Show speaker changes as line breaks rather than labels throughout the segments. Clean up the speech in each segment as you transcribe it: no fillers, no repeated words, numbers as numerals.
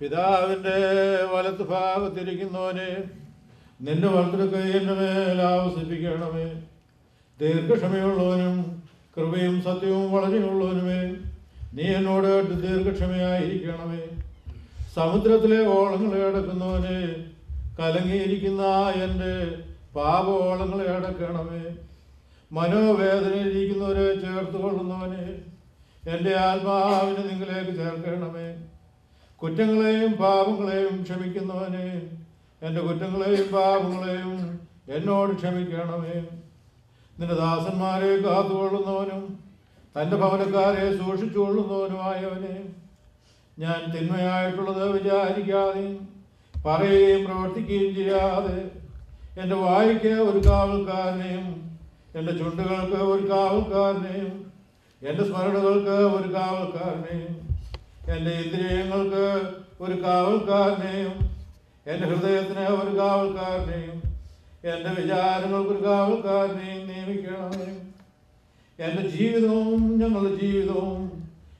പിതാവിന്റെ വലത്ത് ഭാഗത്തിരിക്കുന്നവനെ നിന്റെ വലത്തുകൈ എൻ്റെ മേൽ ആവസിപ്പിക്കണമേ. ദീർഘക്ഷമയുള്ളവനും കൃപയും സത്യവും വളരെയുള്ളവനുമേ, നീ എന്നോട് ദീർഘക്ഷമയായിരിക്കണമേ. സമുദ്രത്തിലെ ഓളങ്ങളെ അടക്കുന്നവനെ, കലങ്ങിയിരിക്കുന്ന എൻ്റെ പാപഓളങ്ങളെ അടക്കണമേ. മനോവേദനയിരിക്കുന്നവരെ ചേർത്ത് കൊള്ളുന്നവനെ, എൻ്റെ ആത്മാവിനെ നിങ്ങളിലേക്ക് ചേർക്കണമേ. കുറ്റങ്ങളെയും പാപങ്ങളെയും ക്ഷമിക്കുന്നവനെ, എൻ്റെ കുറ്റങ്ങളെയും പാപങ്ങളെയും എന്നോട് ക്ഷമിക്കണമേ. നിന്റെ ദാസന്മാരെ കാത്തുകൊള്ളുന്നവനും തൻ്റെ ഭവനക്കാരെ സൂക്ഷിച്ചുകൊള്ളുന്നവനുമായവനെ, ഞാൻ തിന്മയായിട്ടുള്ളത് വിചാരിക്കാതെയും പറയുകയും പ്രവർത്തിക്കുകയും ചെയ്യാതെ എൻ്റെ വായ്ക്ക് ഒരു കാവൽക്കാരനെയും എൻ്റെ ചുണ്ടുകൾക്ക് ഒരു കാവൽക്കാരനെയും എൻ്റെ സ്മരണകൾക്ക് ഒരു കാവൽക്കാരനെയും എൻ്റെ ഇന്ദ്രിയങ്ങൾക്ക് ഒരു കാവൽക്കാരനെയും എൻ്റെ ഹൃദയത്തിന് ഒരു കാവൽക്കാരനെയും എൻ്റെ വിചാരങ്ങൾക്കൊരു കാവൽക്കാരനെയും നിയമിക്കണമേ. എൻ്റെ ജീവിതവും ഞങ്ങളുടെ ജീവിതവും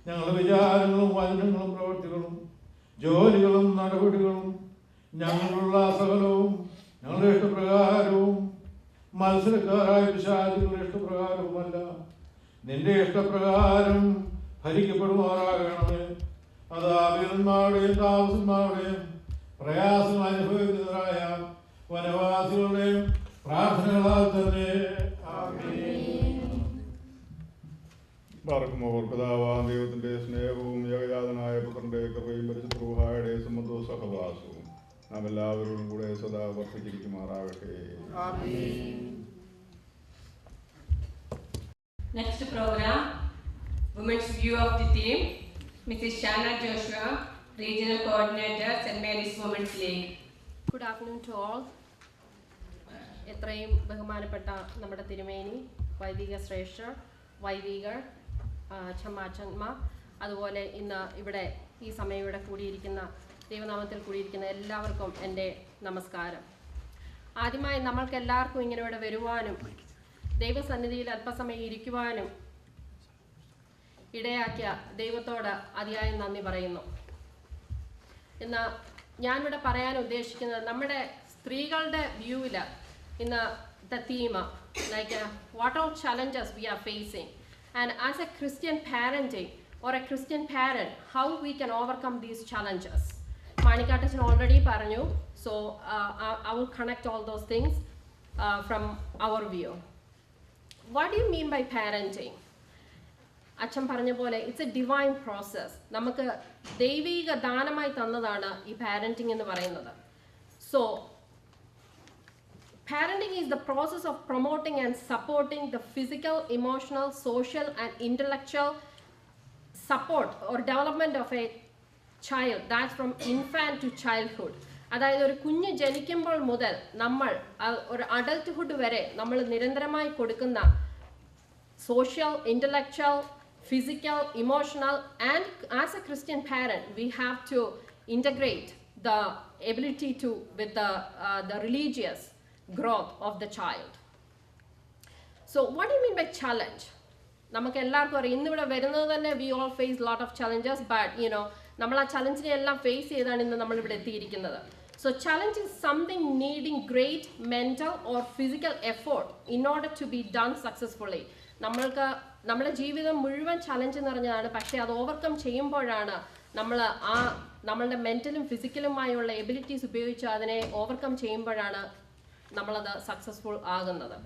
ഞങ്ങളുടെ വിചാരങ്ങളും വചനങ്ങളും പ്രവൃത്തികളും ജോലികളും നടപടികളും ഞങ്ങളുള്ള സകലവും ഞങ്ങളുടെ ഇഷ്ടപ്രകാരവും മത്സരക്കാരായ പിശാചുക്കളുടെ ഇഷ്ടപ്രകാരവുമല്ല, നിന്റെ ഇഷ്ടപ്രകാരം ഭരിക്കപ്പെടുമാറാകണമേ. അത് ആബിയന്മാരുടെയും താമസന്മാരുടെയും പ്രയാസം അനുഭവിക്കുന്നതായ വനവാസികളുടെയും പ്രാർത്ഥനകളാൽ തന്നെ.
പാർക്കുമോർ പിതാവാം ദൈവത്തിൻ്റെ സ്നേഹവും ഏകജാതനായ പുത്രൻ്റെ കൃപയും പരിശുദ്ധ റൂഹായുടെ സംബന്ധവും സഹവാസവും നാം എല്ലാവരോടും കൂടെ സദാ വർദ്ധിച്ചിരിക്കുമാറാകട്ടെ.
Next program, Women's View of the Theme, Mrs. Shanna Joshua, Regional Coordinator, St.Mary's Women's League.
Good afternoon to all. എത്രയും ബഹുമാനപ്പെട്ട നമ്മുടെ തിരുമേനി, വൈദിക ശ്രേഷ്ഠർ, വൈദികർ, ഛമ്മാച്ചന്മാ, അതുപോലെ ഇന്ന് ഇവിടെ ഈ സമയം ഇവിടെ കൂടിയിരിക്കുന്ന ദൈവനാമത്തിൽ കൂടിയിരിക്കുന്ന എല്ലാവർക്കും എൻ്റെ നമസ്കാരം. ആദ്യമായി നമ്മൾക്ക് എല്ലാവർക്കും ഇങ്ങനെ ഇവിടെ വരുവാനും ദൈവസന്നിധിയിൽ അല്പസമയം ഇരിക്കുവാനും ഇടയാക്കിയ ദൈവത്തോട് അതിയായി നന്ദി പറയുന്നു. ഇന്ന് ഞാനിവിടെ പറയാൻ ഉദ്ദേശിക്കുന്നത് നമ്മുടെ സ്ത്രീകളുടെ വ്യൂവിൽ ഇന്ന് the theme like what all challenges we are facing and as a Christian parenting or a Christian parent, how we can overcome these challenges. Manikatachan already paranju, so I will connect all those things from our view. What do you mean by parenting? Acham paranja pole, it's a divine process. Namakku deiviga danamai thannadana ee parenting ennu parayunnathu. So parenting is the process of promoting and supporting the physical, emotional, social and intellectual support or development of a child, that's from infant to childhood. അതായത് ഒരു കുഞ്ഞ് ജനിക്കുമ്പോൾ മുതൽ നമ്മൾ ഒരു adulthood വരെ നമ്മൾ നിരന്തരമായി കൊടുക്കുന്ന social, intellectual, physical, emotional, and as a Christian parent, we have to integrate the ability to with the religious growth of the child. So what do you mean by challenge? നമുക്ക് എല്ലാവർക്കും അറിയാം, ഇന്നിവിടെ വരുന്നത് തന്നെ we all face lot of challenges, but നമ്മൾ ആ ചലഞ്ചിനെ എല്ലാം face ചെയ്താണ് ഇന്ന് നമ്മൾ ഇവിടെ എത്തിയിരിക്കുന്നത്. So challenge is something needing great mental or physical effort in order to be done successfully. നമ്മൾക്ക് നമ്മുടെ ജീവിതം മുഴുവൻ ചലഞ്ച് നിറഞ്ഞതാണ്, പക്ഷേ അത് ഓവർകം ചെയ്യുമ്പോഴാണ് നമ്മൾ നമ്മളുടെ മെന്റലും ഫിസിക്കലുമായുള്ള എബിലിറ്റീസ് ഉപയോഗിച്ച് അതിനെ ഓവർകം ചെയ്യുമ്പോഴാണ് നമ്മളത് സക്സസ്ഫുൾ ആകുന്നത്.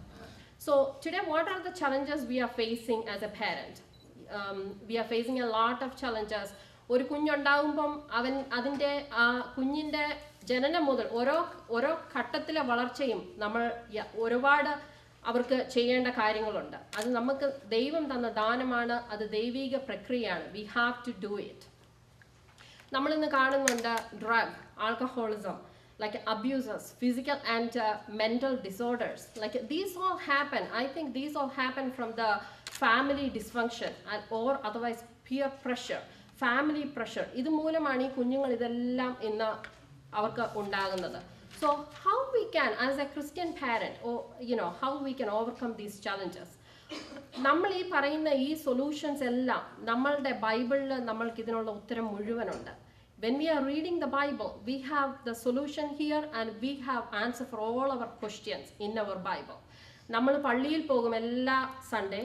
So today, what are the challenges we are facing as a parent? We are facing a lot of challenges. ഒരു കുഞ്ഞുണ്ടാകുമ്പം അതിൻ്റെ കുഞ്ഞിൻ്റെ ജനനം മുതൽ ഓരോ ഘട്ടത്തിലെ വളർച്ചയും നമ്മൾ ഒരുപാട് അവർക്ക് ചെയ്യേണ്ട കാര്യങ്ങളുണ്ട്. അത് നമുക്ക് ദൈവം തന്ന ദാനമാണ്, അത് ദൈവിക പ്രക്രിയയാണ്. We have to do it. നമ്മളിന്ന് കാണുന്നുണ്ട് drug, alcoholism, like abuses, physical and mental disorders. Like these all happen. I think these all happen from the family dysfunction or otherwise peer pressure, family pressure. ഇത് മൂലമാണ് ഈ കുഞ്ഞുങ്ങൾ ഇതെല്ലാം ഇന്ന് അവർക്ക് ഉണ്ടാകുന്നത്. So how we can, as a Christian parent, or how we can overcome these challenges? നമ്മൾ ഈ പറയുന്ന ഈ സൊല്യൂഷൻസ് എല്ലാം നമ്മളുടെ ബൈബിളിൽ നമ്മൾക്ക് ഇതിനുള്ള ഉത്തരം മുഴുവനുണ്ട്. When we are reading the Bible, we have the solution here and we have answer for all our questions in our Bible. നമ്മൾ പള്ളിയിൽ പോകും എല്ലാ Sunday.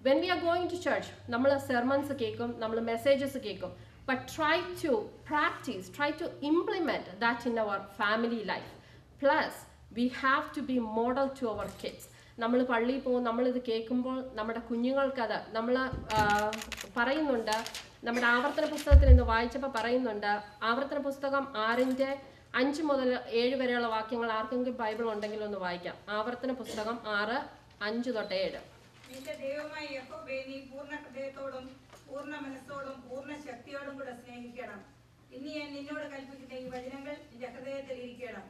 When we are going to church, നമ്മൾ സെർമൺസ് കേൾക്കും, നമ്മൾ മെസ്സേജസ് കേൾക്കും. But try to practice, try to implement that in our family life. Plus, we have to be model to our kids. നമ്മൾ പള്ളിയിൽ പോകും, നമ്മളിത് കേൾക്കുമ്പോൾ നമ്മുടെ കുഞ്ഞുങ്ങൾക്കത് നമ്മൾ പറയുന്നുണ്ട്. നമ്മുടെ ആവർത്തന പുസ്തകത്തിൽ ഇന്ന് വായിച്ചപ്പോൾ പറയുന്നുണ്ട്, ആവർത്തന പുസ്തകം 6:5 മുതൽ 7 വരെയുള്ള വാക്യങ്ങൾ ആർക്കെങ്കിലും ബൈബിൾ ഉണ്ടെങ്കിൽ ഒന്ന് വായിക്കാം. ആവർത്തന പുസ്തകം 6:5-7.
നിന്റെ ദൈവമായ യഹോവയെ നീ പൂർണ്ണ ഹൃദയത്തോടും പൂർണ്ണ മനസ്സോടും പൂർണ്ണ ശക്തിയോടും കൂടെ സ്നേഹിക്കണം. ഇനി ഞാൻ നിന്നോട് കൽപ്പിക്കുന്ന ഈ വചനങ്ങൾ നിന്റെ ഹൃദയത്തിൽ ഇരിക്കണം.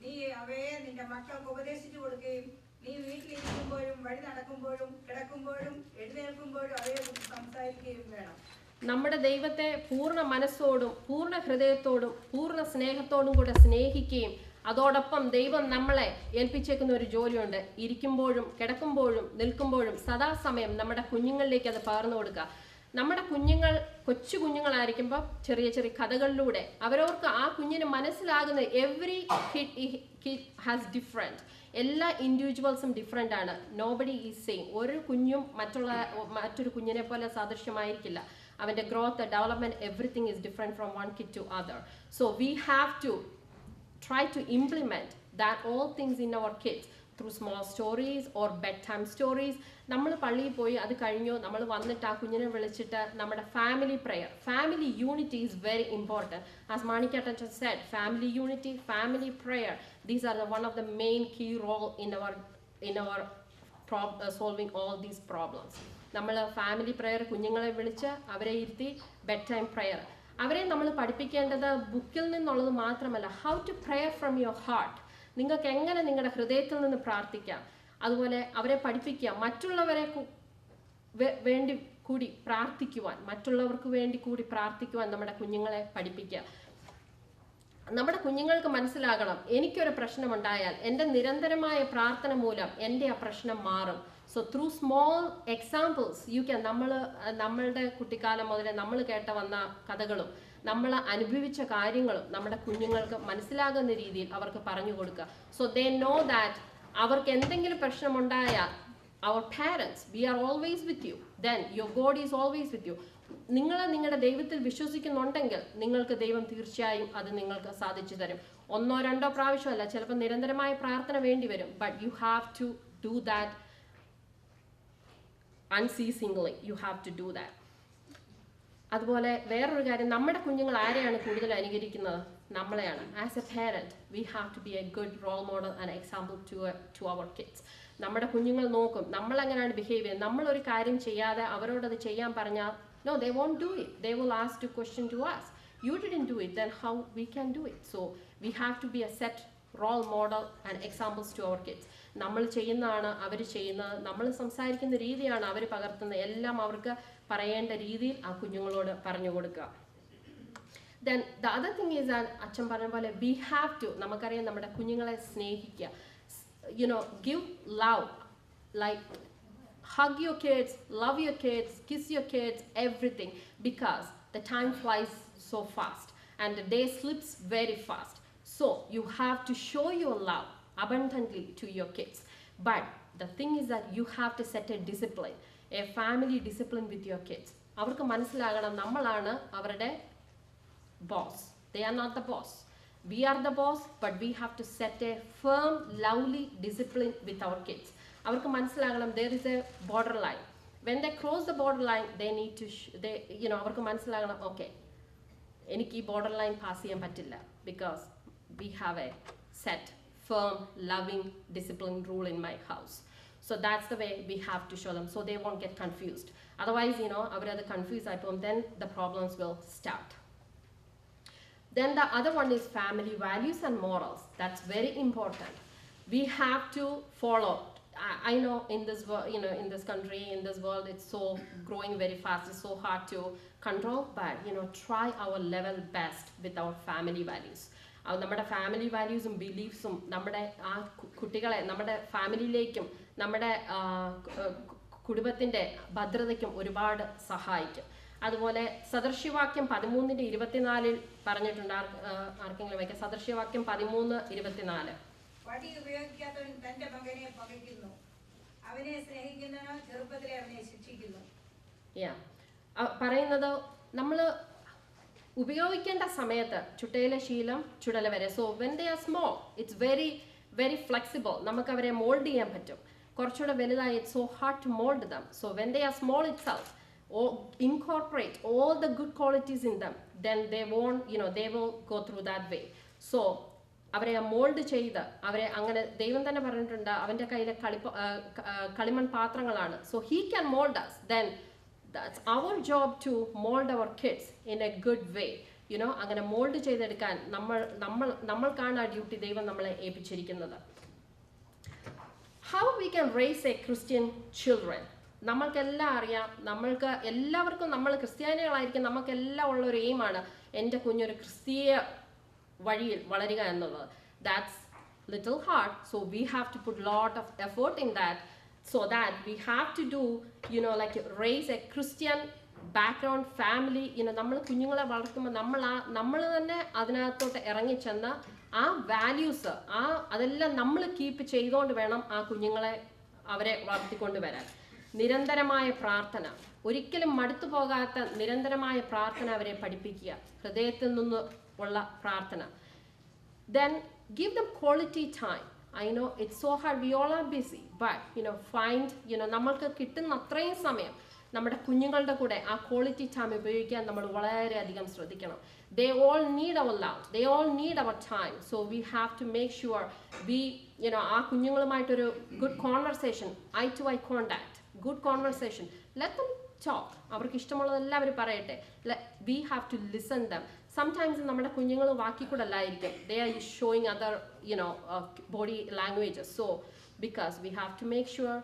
നീ അവയെ നിന്റെ മക്കൾക്ക് ഉപദേശിച്ചു കൊടുക്കുകയും നീ വീട്ടിലിരിക്കുമ്പോഴും വഴി നടക്കുമ്പോഴും കിടക്കുമ്പോഴും എഴുന്നേൽക്കുമ്പോഴും അവയെക്കുറിച്ച് സംസാരിക്കുകയും വേണം.
നമ്മുടെ ദൈവത്തെ പൂർണ്ണ മനസ്സോടും പൂർണ്ണ ഹൃദയത്തോടും പൂർണ്ണ സ്നേഹത്തോടും കൂടെ സ്നേഹിക്കുകയും അതോടൊപ്പം ദൈവം നമ്മളെ ഏൽപ്പിച്ചേക്കുന്ന ഒരു ജോലിയുണ്ട്. ഇരിക്കുമ്പോഴും കിടക്കുമ്പോഴും നിൽക്കുമ്പോഴും സദാസമയം നമ്മുടെ കുഞ്ഞുങ്ങളിലേക്ക് അത് പകർന്നു കൊടുക്കുക. നമ്മുടെ കുഞ്ഞുങ്ങൾ കൊച്ചു കുഞ്ഞുങ്ങളായിരിക്കുമ്പോൾ ചെറിയ ചെറിയ കഥകളിലൂടെ അവരവർക്ക് ആ കുഞ്ഞിന് മനസ്സിലാകുന്ന എവറി കിഡ് ഹാസ് ഡിഫറെൻറ്റ്. എല്ലാ ഇൻഡിവിജ്വൽസും ഡിഫറെൻ്റ് ആണ്. Nobody is same. ഒരു കുഞ്ഞും മറ്റൊരു കുഞ്ഞിനെ പോലെ സാദൃശ്യമായിരിക്കില്ല. അവൻ്റെ growth, development, everything is different from one kid to other. So we have to try to implement that all things in our kids through small stories or bedtime stories. നമ്മൾ പള്ളിയിൽ പോയി അത് കഴിഞ്ഞു നമ്മൾ വന്നിട്ട് ആ കുഞ്ഞിനെ വിളിച്ചിട്ട് നമ്മുടെ family prayer, family unity is very important. As Manikatan said, family unity, family prayer, these are one of the main key role in our solving all these problems. നമ്മൾ ഫാമിലി പ്രയർ കുഞ്ഞുങ്ങളെ വിളിച്ച് അവരെ ഇരുത്തി ബെഡ് ടൈം പ്രയർ അവരെ നമ്മൾ പഠിപ്പിക്കേണ്ടത് ബുക്കിൽ നിന്നുള്ളത് മാത്രമല്ല, how to prayer from your heart. നിങ്ങൾക്ക് എങ്ങനെ നിങ്ങളുടെ ഹൃദയത്തിൽ നിന്ന് പ്രാർത്ഥിക്കാം. അതുപോലെ അവരെ പഠിപ്പിക്കുക മറ്റുള്ളവരെ വേണ്ടി കൂടി പ്രാർത്ഥിക്കുവാൻ, മറ്റുള്ളവർക്ക് വേണ്ടി കൂടി പ്രാർത്ഥിക്കുവാൻ നമ്മുടെ കുഞ്ഞുങ്ങളെ പഠിപ്പിക്കുക. നമ്മുടെ കുഞ്ഞുങ്ങൾക്ക് മനസ്സിലാകണം, എനിക്കൊരു പ്രശ്നമുണ്ടായാൽ എൻ്റെ നിരന്തരമായ പ്രാർത്ഥന മൂലം എൻ്റെ ആ പ്രശ്നം മാറും. So through small examples you can, നമ്മളുടെ കുട്ടിക്കാലം മുതലേ നമ്മൾ കേട്ട വന്ന കഥകളും നമ്മൾ അനുഭവിച്ച കാര്യങ്ങളും നമ്മുടെ കുഞ്ഞുങ്ങൾക്ക് മനസ്സിലാകുന്ന രീതിയിൽ അവർക്ക് പറഞ്ഞു കൊടുക്കുക. സോ ദേ നോ ദാറ്റ് അവർക്ക് എന്തെങ്കിലും പ്രശ്നമുണ്ടായാൽ അവർ parents, we are always with you, then your God is always with you. നിങ്ങൾ നിങ്ങളുടെ ദൈവത്തിൽ വിശ്വസിക്കുന്നുണ്ടെങ്കിൽ നിങ്ങൾക്ക് ദൈവം തീർച്ചയായും അത് നിങ്ങൾക്ക് സാധിച്ചു തരും. 1-2 പ്രാവശ്യമല്ല, ചിലപ്പോൾ നിരന്തരമായ പ്രാർത്ഥന വേണ്ടി വരും. But you have to do that unceasingly. You have to do that. അതുപോലെ വേറൊരു കാര്യം, നമ്മുടെ കുഞ്ഞുങ്ങൾ ആരെയാണ് കൂടുതൽ അനുകരിക്കുന്നത്? നമ്മളെയാണ്. As a parent we have to be a good role model and example to our kids. നമ്മുടെ കുഞ്ഞുങ്ങൾ നോക്കും നമ്മൾ എങ്ങനെയാണ് ബിഹേവ് ചെയ്യുന്നത്. നമ്മളൊരു കാര്യം ചെയ്യാതെ അവരോടത് ചെയ്യാൻ പറഞ്ഞാൽ no, they won't do it. They will ask a question to us. You didn't do it, then how we can do it? So we have to be a set role model and examples to our kids. നമ്മൾ ചെയ്യുന്നതാണ് അവർ ചെയ്യുന്നത്, നമ്മൾ സംസാരിക്കുന്ന രീതിയാണ് അവർ പകർത്തുന്നത്, എല്ലാം അവർക്ക് പറയേണ്ട രീതിയിൽ ആ കുഞ്ഞുങ്ങളോട് പറഞ്ഞു കൊടുക്കുക. Then the other thing is that അച്ഛൻ പറഞ്ഞ പോലെ we have to, നമുക്കറിയാം നമ്മുടെ കുഞ്ഞുങ്ങളെ സ്നേഹിക്കുക, give love, like hug your kids, love your kids, kiss your kids, everything, because the time flies so fast and the day slips very fast. So you have to show your love abundantly to your kids. But the thing is that you have to set a discipline, a family discipline with your kids. അവർക്ക് മനസ്സിലാകണം നമ്മളാണ് അവരുടെ boss. They are not the boss. We are the boss, but we have to set a firm, lovely discipline with our kids. അവർക്ക് മനസ്സിലാകണം there is a borderline. When they cross the borderline, they need to, അവർക്ക് മനസ്സിലാകണം okay, എനിക്ക് ഈ borderline pass ചെയ്യാൻ പറ്റില്ല, because we have a set, firm, loving, disciplined rule in my house. So that's the way we have to show them, so they won't get confused. Otherwise, അവരത് confused ആയിപ്പോൾ then the problems will start. Then the other one is family values and morals. That's very important. We have to follow. I know in this in this country, in this world, it's so growing very fast. It's so hard to control. But try our level best with our family values. നമ്മുടെ family വാല്യൂസും ബിലീഫ്സും നമ്മുടെ ആ കുട്ടികളെ നമ്മുടെ ഫാമിലിയിലേക്കും നമ്മുടെ കുടുംബത്തിൻ്റെ ഭദ്രതയ്ക്കും ഒരുപാട് സഹായിക്കും. അതുപോലെ സദൃശ്യവാക്യം 13:24 പറഞ്ഞിട്ടുണ്ട്. ആർക്കെങ്കിലും വായിക്കാം? സദൃശ്യവാക്യം 13:24.
വടി ഉപയോഗിക്കാത്തവൻ തന്റെ മകനെ പകയ്ക്കുന്നു, അവനെ സ്നേഹിക്കുന്നവനോ ചെറുപ്പത്തിലെ അവനെ ശിക്ഷിക്കുന്നു.
പറയുന്നത് നമ്മൾ ഉപയോഗിക്കേണ്ട സമയത്ത് ചുട്ടയിലെ ശീലം ചുടല വരെ. So when they are small it's very very flexible. നമുക്ക് അവരെ മോൾഡ് ചെയ്യാൻ പറ്റും. കുറച്ചുകൂടെ വലുതായി it's so hard to mould them. So when they are small itself incorporate all the good qualities in them, then they won't, they will go through that way. So അവരെ mould ചെയ്ത് അവരെ അങ്ങനെ ദൈവം തന്നെ പറഞ്ഞിട്ടുണ്ട് അവൻ്റെ കയ്യിലെ കളിമൺ പാത്രങ്ങളാണ്. So he can mould us. Then that's our job to mold our kids in a good way. അങ്ങനെ മോൾഡ് ചെയ്തെടുക്കാൻ നമ്മൾക്കാണ് ആ ഡ്യൂട്ടി ദൈവം നമ്മളെ ഏൽപ്പിച്ചിരിക്കുന്നത്. How we can raise a Christian children? നമ്മൾക്കെല്ലാം അറിയാം, നമ്മൾക്ക് എല്ലാവർക്കും നമ്മൾ ക്രിസ്ത്യാനികളായിരിക്കും, നമുക്കെല്ലാം ഉള്ള ഒരു എയിമാണ് എൻ്റെ കുഞ്ഞൊരു ക്രിസ്തീയ വഴിയിൽ വളരുക എന്നുള്ളത്. That's little hard. So we have to put lot of effort in that, so that we have to do like raise a Christian background family. നമ്മൾ കുഞ്ഞുങ്ങളെ വളർത്തുമ്പോൾ നമ്മൾ തന്നെ അതിനകത്തോട്ട് ഇറങ്ങിച്ചെന്ന് ആ വാല്യൂസ് അതെല്ലാം നമ്മൾ കീപ്പ് ചെയ്തുകൊണ്ട് വേണം ആ കുഞ്ഞുങ്ങളെ അവരെ വളർത്തിക്കൊണ്ട് വരാൻ. നിരന്തരമായ പ്രാർത്ഥന, ഒരിക്കലും മടുത്തു പോകാത്ത നിരന്തരമായ പ്രാർത്ഥന അവരെ പഠിപ്പിക്കുക, ഹൃദയത്തിൽ നിന്ന് ഉള്ള പ്രാർത്ഥന. Then give them quality time. I know it's so hard, we all are busy, but find നമ്മൾക്ക് കിട്ടുന്ന അത്രയും സമയം നമ്മുടെ കുഞ്ഞുങ്ങളുടെ കൂടെ ആ ക്വാളിറ്റി ടൈം ഉപയോഗിക്കാൻ നമ്മൾ വളരെയധികം ശ്രദ്ധിക്കണം. They all need our love, they all need our time, so we have to make sure we ആ കുഞ്ഞുങ്ങളുമായിട്ടൊരു good conversation, eye to eye contact, good conversation, let them talk. അവർക്ക് ഇഷ്ടമുള്ളതെല്ലാം അവർ പറയട്ടെ. We have to listen them. Sometimes നമ്മുടെ കുഞ്ഞുങ്ങൾ വാക്കി കൂടെ അല്ലായിരിക്കും, they are showing other body languages. So because we have to make sure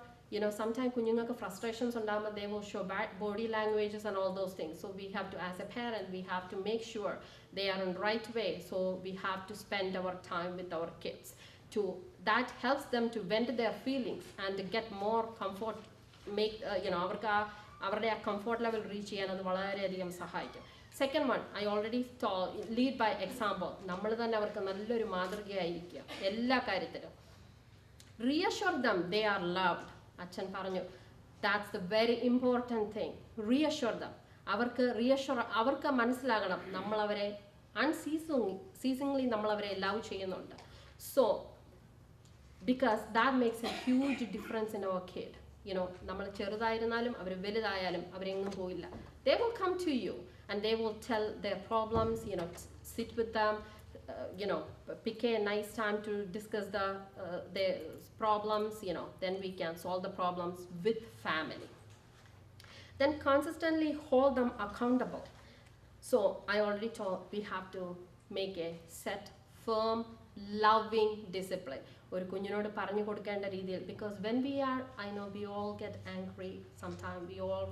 sometimes കുഞ്ഞുങ്ങൾക്ക് frustrations ഉണ്ടാകുമ്പോൾ they will show bad body languages and all those things. So we have to, as a parent, we have to make sure they are in right way. So we have to spend our time with our kids. That helps them to vent their feelings and to get more comfort, make അവർക്ക് അവരുടെ ആ comfort level reach ചെയ്യാൻ അത് വളരെയധികം സഹായിക്കും. Second one, I already lead by example. നമ്മൾ തന്നെ അവർക്ക് നല്ലൊരു മാതൃകയായിരിക്കുക എല്ലാ കാര്യത്തിലും. Reassure them they are loved. അച്ഛൻ പറഞ്ഞു, that's the very important thing. Reassure them. അവർക്ക് മനസ്സിലാകണം നമ്മളവരെ unceasingly നമ്മളവരെ ലവ് ചെയ്യുന്നുണ്ട്. So because that makes a huge difference in our kid. നമ്മൾ ചെറുതായിരുന്നാലും അവർ വലുതായാലും അവരെങ്ങും പോയില്ല. They will come to you and they will tell their problems, sit with them, pick a nice time to discuss their problems, then we can solve the problems with family. Then consistently hold them accountable. So I already told we have to make a set, firm, loving discipline. ഒരു കുഞ്ഞിനോട് പറഞ്ഞു കൊടുക്കേണ്ട രീതിയിൽ. Because when we are, I know we all get angry sometime, we all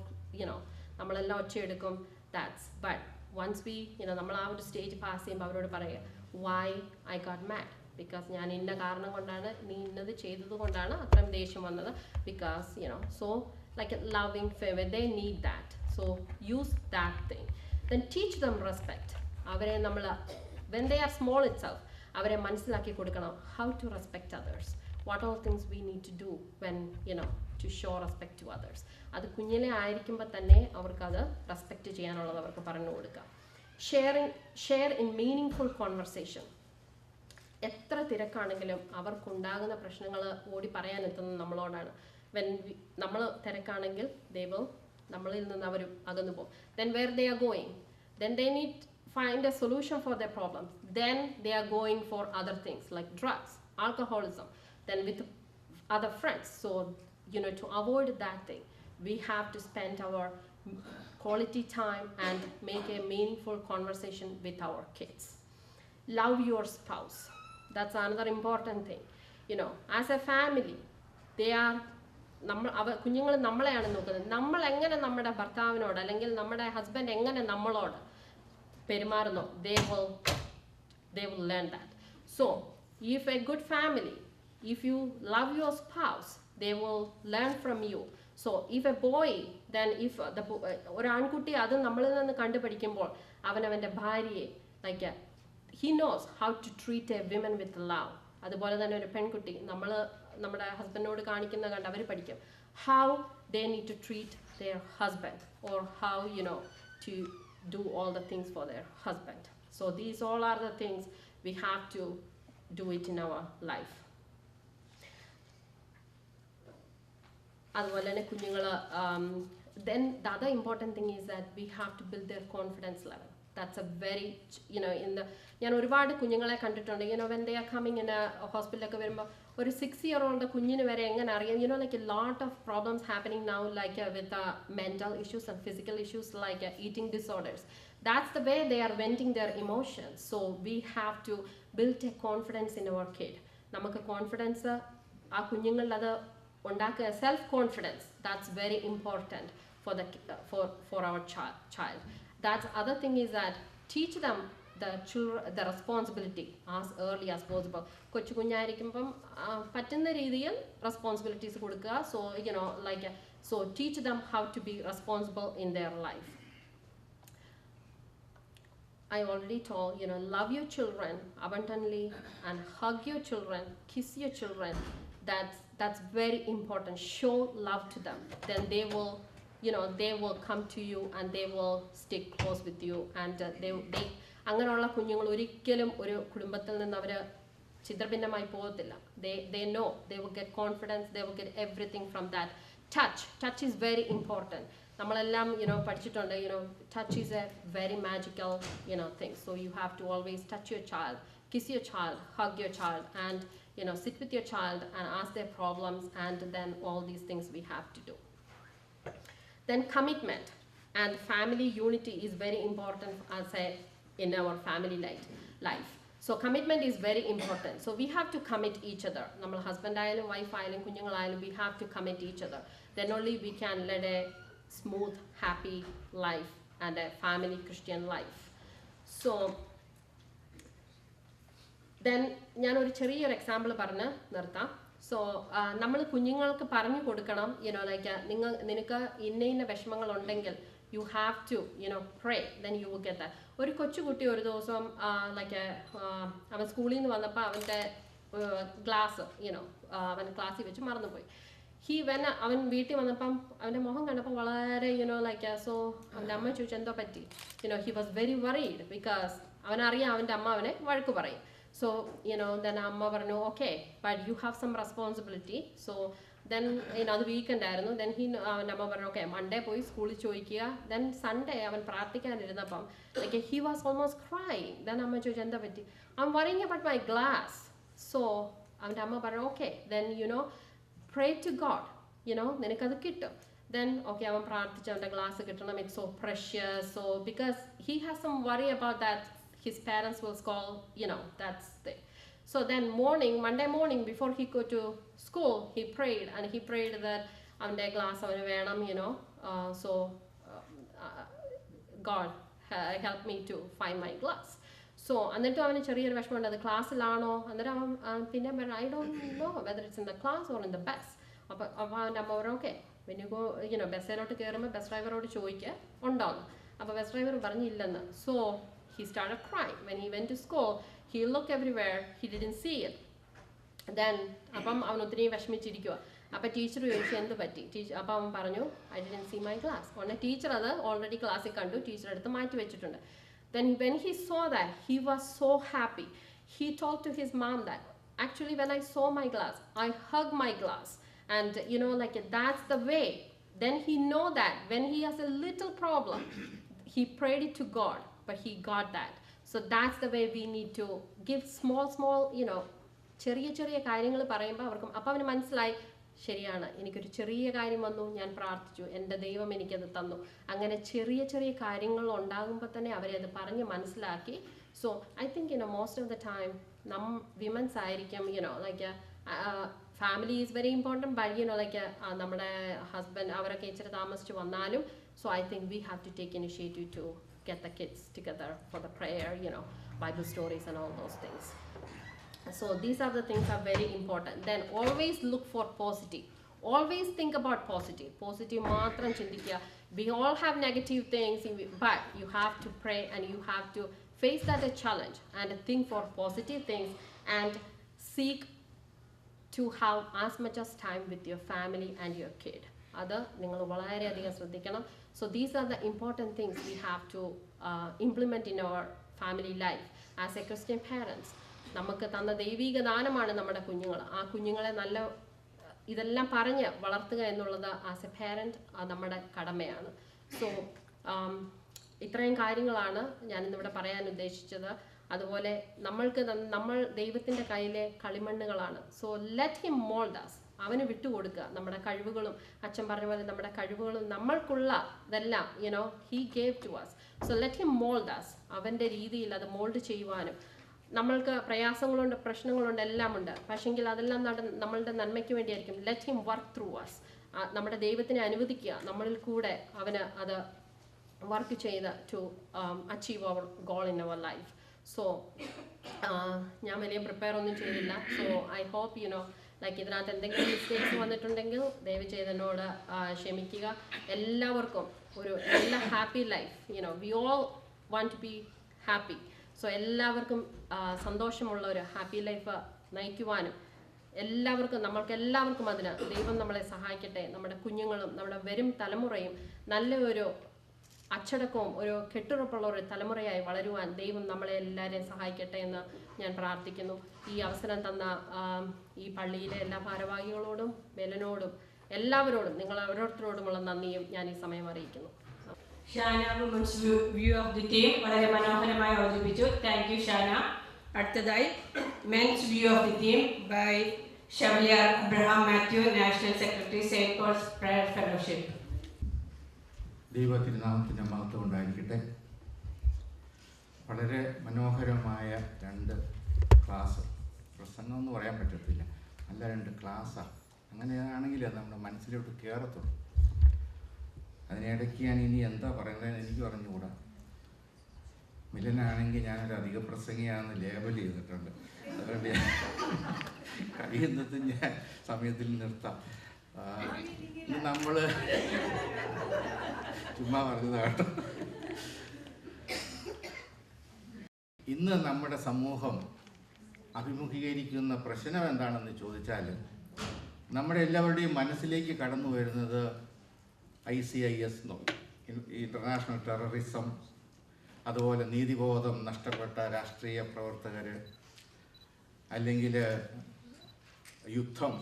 നമ്മളെല്ലാം ഒച്ചയെടുക്കും. That's but once we നമ്മൾ ആ ഒരു സ്റ്റേജ് പാസ് ചെയ്യുമ്പോൾ അവരോട് പറയുക, why I got mad, because ഞാൻ ഇന്ന കാരണം കൊണ്ടാണ്, നീ ഇന്നത് ചെയ്തത് കൊണ്ടാണ് അത്രയും ദേഷ്യം വന്നത്. Because so like a loving favor, they need that, so use that thing. Then teach them respect. അവരെ നമ്മൾ when they are small itself അവരെ മനസ്സിലാക്കി കൊടുക്കണം how to respect others, what all things we need to do when to show respect to others. അത് കുഞ്ഞിലെ ആയിരിക്കുമ്പോൾ തന്നെ അവർക്കത് റെസ്പെക്റ്റ് ചെയ്യാനുള്ളത് അവർക്ക് പറഞ്ഞു കൊടുക്കുക. Share in meaningful conversation. എത്ര തിരക്കാണെങ്കിലും അവർക്കുണ്ടാകുന്ന പ്രശ്നങ്ങൾ ഓടി പറയാനെത്തുന്നത് നമ്മളോടാണ്. നമ്മൾ തിരക്കാണെങ്കിൽ നമ്മളിൽ നിന്ന് അവർ അകന്നു പോകും. then where they are going, then they need find a solution for their problems, then they are going for other things like drugs, alcoholism, then with other friends. So to avoid that thing, we have to spend our quality time and make a meaningful conversation with our kids. Love your spouse. That's another important thing. As a family, they are കുഞ്ഞുങ്ങൾ നമ്മളെയാണ് നോക്കുന്നത്. നമ്മൾ എങ്ങനെ നമ്മുടെ ഭർത്താവിനോട് അല്ലെങ്കിൽ നമ്മുടെ husband എങ്ങനെ നമ്മളോട് പെരുമാറുന്നു, they will learn that. So if a good family, if you love your spouse, they will learn from you. So if a boy, then if ഒരു ആൺകുട്ടി അത് നമ്മളിൽ നിന്ന് കണ്ടുപഠിക്കുമ്പോൾ അവനവൻ്റെ ഭാര്യയെ like he knows how to treat a woman with love. അതുപോലെ തന്നെ ഒരു പെൺകുട്ടി നമ്മുടെ ഹസ്ബൻഡിനോട് കാണിക്കുന്ന കണ്ട് അവർ പഠിക്കും how they need to treat their husband, or how to do all the things for their husband. So these all are the things we have to do it in our life. അതുപോലെ തന്നെ കുഞ്ഞുങ്ങൾ then the other important thing is that we have to build their confidence level. That's a very ഞാൻ ഒരുപാട് കുഞ്ഞുങ്ങളെ കണ്ടിട്ടുണ്ട്. when they are coming in a ഹോസ്പിറ്റലൊക്കെ വരുമ്പോൾ ഒരു 6-year-old കുഞ്ഞിന് വരെ എങ്ങനെ അറിയാം, like a lot of problems happening now, like with mental issues and physical issues like eating disorders. That's the way they are venting their emotions. So we have to build a confidence in our kid. നമുക്ക് confidence ആ കുഞ്ഞുങ്ങളിൽ അത് ഉണ്ടാക്കുക, self confidence. That's very important for our child. That's other thing is that teach them the responsibility as early as possible. കൊച്ചു കുഞ്ഞായിരിക്കുമ്പം പറ്റുന്ന രീതിയിൽ responsibilities കൊടുക്കുക. So so teach them how to be responsible in their life. I already told, love your children abundantly and hug your children, kiss your children. That's very important. Show love to them, then they will come to you and they will stick close with you. And they അങ്ങനെയുള്ള കുഞ്ഞുങ്ങൾ ഒരിക്കലും ഒരു കുടുംബത്തിൽ നിന്ന് അവർ ചിത്രഭിന്നമായി പോകത്തില്ല. they know they will get confidence, they will get everything from that. touch is very important. നമ്മളെല്ലാം പഠിച്ചിട്ടുണ്ട്, touch is a very magical thing. So you have to always touch your child, kiss your child, hug your child, and sit with your child and ask their problems, and then all these things we have to do. Then commitment and family unity is very important in our family life. So commitment is very important. So we have to commit each other. നമ്മൾ husband ആയാലും wife ആയാലും കുഞ്ഞുങ്ങളായാലും we have to commit each other. Then only we can lead a smooth, happy life and a family Christian life. So then ഞാൻ ഒരു ചെറിയൊരു example പറഞ്ഞ് നിർത്താം. So നമ്മൾ കുഞ്ഞുങ്ങൾക്ക് പറഞ്ഞു കൊടുക്കണം, നിനക്ക് ഇന്ന വിഷമങ്ങൾ ഉണ്ടെങ്കിൽ you have to pray, then you will get that. ഒരു കൊച്ചുകുട്ടി ഒരു ദിവസം അവൻ സ്കൂളിൽ നിന്ന് വന്നപ്പോൾ അവൻ്റെ ഗ്ലാസ് അവൻ ക്ലാസ്സിൽ വെച്ച് മറന്നുപോയി. അവൻ വീട്ടിൽ വന്നപ്പം അവൻ്റെ മുഖം കണ്ടപ്പോൾ വളരെ സോ അവൻ്റെ അമ്മ ചോദിച്ചു എന്തോ പറ്റി. He was very worried because അവനറിയാം അവൻ്റെ അമ്മ അവനെ വഴക്ക് പറയും. So then amma parnu okay, but you have some responsibility. So then അത് വീക്കെൻഡ് ആയിരുന്നു. then amma parnu okay, Monday പോയി സ്കൂളിൽ ചോദിക്കുക. then Sunday അവൻ പ്രാർത്ഥിക്കാനിരുന്നപ്പം he was almost crying. then അമ്മ ചോദിച്ചു എന്താ പറ്റി. I'm worrying about my glass. So അവൻ്റെ അമ്മ പറഞ്ഞു okay, then pray to God, നിനക്കത് കിട്ടും. then okay, അവൻ പ്രാർത്ഥിച്ചു അവൻ്റെ ഗ്ലാസ് കിട്ടണം. it's so precious. So because he has some worry about that his parents will scold, that's the. So then Monday morning, before he go to school, he prayed, and he prayed that avante glass avanu venam, God help me to find my glass. So എന്നിട്ട് അവന് ചെറിയൊരു വിഷമമുണ്ട്, അത് ക്ലാസ്സിലാണോ. അന്നേരം അവൻ പിന്നെ പറഞ്ഞു, I don't know whether it's in the class or in the bus. അപ്പോൾ അവൻ്റെ അമ്മ പറഞ്ഞു, ഓക്കെ വെൻ ബസ്സിലോട്ട് കയറുമ്പോൾ ബസ് ഡ്രൈവറോട് ചോദിക്കുക ഉണ്ടോന്ന്. അപ്പോൾ ബസ് ഡ്രൈവർ പറഞ്ഞില്ലെന്ന്. So he started crying. When he went to school, he looked everywhere, he didn't see it. Then അപ്പം അവൻ ഒത്തിരി വിഷമിച്ചിരിക്കുക. അപ്പോൾ ടീച്ചർ ചോദിച്ചു എന്ത് പറ്റി. അപ്പോൾ അവൻ പറഞ്ഞു, I didn't see my class. ഉടനെ ടീച്ചർ അത് ഓൾറെഡി ക്ലാസ്സിൽ കണ്ടു, ടീച്ചർ അടുത്ത് മാറ്റി വെച്ചിട്ടുണ്ട്. Then when he saw that, he was so happy. He told to his mom that, actually when I saw my glass, I hugged my glass. And that's the way. Then he know that when he has a little problem, he prayed it to God, but he got that. So that's the way we need to give small ചെറിയ കാര്യങ്ങൾ പറയുമ്പോൾ അവർക്കും അപ്പം അവന് മനസ്സിലായി, ശരിയാണ്, എനിക്കൊരു ചെറിയ കാര്യം വന്നു, ഞാൻ പ്രാർത്ഥിച്ചു, എൻ്റെ ദൈവം എനിക്കത് തന്നു. അങ്ങനെ ചെറിയ കാര്യങ്ങൾ ഉണ്ടാകുമ്പോൾ തന്നെ അവരെ അത് പറഞ്ഞ് മനസ്സിലാക്കി. So I think most of the time women's ആയിരിക്കും family is very important, but നമ്മുടെ ഹസ്ബൻഡ് അവരൊക്കെ ഇച്ചിരി താമസിച്ച് വന്നാലും. So I think we have to take initiative to get the kids together for the prayer, Bible stories and all those things. So these are the things are very important. Then always look for positive. Always think about positive matram chindikya. We all have negative things, but you have to pray and you have to face that a challenge and think for positive things and seek to have as much as time with your family and your kid. അത് നിങ്ങൾ വളരെയധികം ശ്രദ്ധിക്കണം. So these are the important things we have to implement in our family life as a Christian parents. നമുക്ക് തന്ന ദൈവിക ദാനമാണ് നമ്മുടെ കുഞ്ഞുങ്ങൾ. ആ കുഞ്ഞുങ്ങളെ നല്ല ഇതെല്ലാം പറഞ്ഞ് വളർത്തുക എന്നുള്ളത് ആസ് എ പാരന്റ് നമ്മുടെ കടമയാണ്. സോ ഇത്രയും കാര്യങ്ങളാണ് ഞാനിന്നിവിടെ പറയാൻ ഉദ്ദേശിച്ചത്. അതുപോലെ നമ്മൾ ദൈവത്തിൻ്റെ കയ്യിലെ കളിമണ്ണുകളാണ്. So let him mould us. അവന് വിട്ടുകൊടുക്കുക നമ്മുടെ കഴിവുകളും. അച്ഛൻ പറഞ്ഞ പോലെ നമ്മുടെ കഴിവുകളും നമ്മൾക്കുള്ള ഇതെല്ലാം he gave to us. So let him mold us. അവൻ്റെ രീതിയിൽ അത് മോൾഡ് ചെയ്യുവാനും. നമ്മൾക്ക് പ്രയാസങ്ങളുണ്ട്, പ്രശ്നങ്ങളുണ്ട്, എല്ലാം ഉണ്ട്. പക്ഷെങ്കിൽ അതെല്ലാം നമ്മളുടെ നന്മയ്ക്ക് വേണ്ടിയായിരിക്കും. Let him work through us. നമ്മുടെ ദൈവത്തിനെ അനുവദിക്കുക നമ്മളിൽ കൂടെ അവന് അത് വർക്ക് ചെയ്ത് to achieve our goal in our life. So ഞാൻ വലിയ പ്രിപ്പയർ ഒന്നും ചെയ്തില്ല. സോ ഐ ഹോപ്പ് ഇതിനകത്ത് എന്തെങ്കിലും മിസ്റ്റേക്സ് വന്നിട്ടുണ്ടെങ്കിൽ ദയവ് ചെയ്ത് എന്നോട് ക്ഷമിക്കുക. എല്ലാവർക്കും നല്ല happy life. We all want to be happy. So എല്ലാവർക്കും സന്തോഷമുള്ള ഒരു ഹാപ്പി ലൈഫ് നയിക്കുവാനും നമ്മൾക്ക് എല്ലാവർക്കും അതിന് ദൈവം നമ്മളെ സഹായിക്കട്ടെ. നമ്മുടെ കുഞ്ഞുങ്ങളും നമ്മുടെ വരും തലമുറയും നല്ല ഒരു അച്ചടക്കവും ഒരു കെട്ടുറപ്പുള്ള ഒരു തലമുറയായി വളരുവാൻ ദൈവം നമ്മളെ എല്ലാവരെയും സഹായിക്കട്ടെ എന്ന് ഞാൻ പ്രാർത്ഥിക്കുന്നു. ഈ അവസരം തന്ന ഈ പള്ളിയിലെ എല്ലാ ഭാരവാഹികളോടും ബെലനോടും എല്ലാവരോടും നിങ്ങൾ ഓരോരുത്തരോടുമുള്ള നന്ദിയും ഞാൻ ഈ സമയം അറിയിക്കുന്നു.
Shana women's view of the team വളരെ മനോഹരമായി അവതരിപ്പിച്ചു. Thank you Shana. അടുത്തതായി men's view of the team by chevalier Abraham Mathew, national secretary, Saint Paul's prayer fellowship.
ദൈവത്തിരുനാമത്തിൻ്റെ മഹത്വം ഉണ്ടായിരിക്കട്ടെ. വളരെ മനോഹരമായ 2 ക്ലാസ്, പ്രസംഗം എന്ന് പറയാൻ പറ്റത്തില്ല, നല്ല 2 ക്ലാസ്സാണ്. അങ്ങനെയാണെങ്കിൽ അത് നമ്മുടെ മനസ്സിലോട്ട് കയറത്തുള്ളൂ. അതിനിടയ്ക്ക് ഞാൻ ഇനി എന്താ പറയുന്നതെന്ന് എനിക്ക് പറഞ്ഞുകൂടാ. മിലനാണെങ്കിൽ ഞാനൊരു അധിക പ്രസംഗിയാണെന്ന് ലേബൽ ചെയ്തിട്ടുണ്ട്. അതുകൊണ്ട് കഴിയുന്നതും ഞാൻ സമയത്തിൽ നിർത്താം. നമ്മൾ ചുമ്മാ പറഞ്ഞതാട്ടോ. ഇന്ന് നമ്മുടെ സമൂഹം അഭിമുഖീകരിക്കുന്ന പ്രശ്നം എന്താണെന്ന് ചോദിച്ചാൽ നമ്മുടെ എല്ലാവരുടെയും മനസ്സിലേക്ക് കടന്നു വരുന്നത് ICIS, ഇൻ്റർനാഷണൽ ടെററിസം, അതുപോലെ നീതിബോധം നഷ്ടപ്പെട്ട രാഷ്ട്രീയ പ്രവർത്തകർ, അല്ലെങ്കിൽ യുദ്ധം,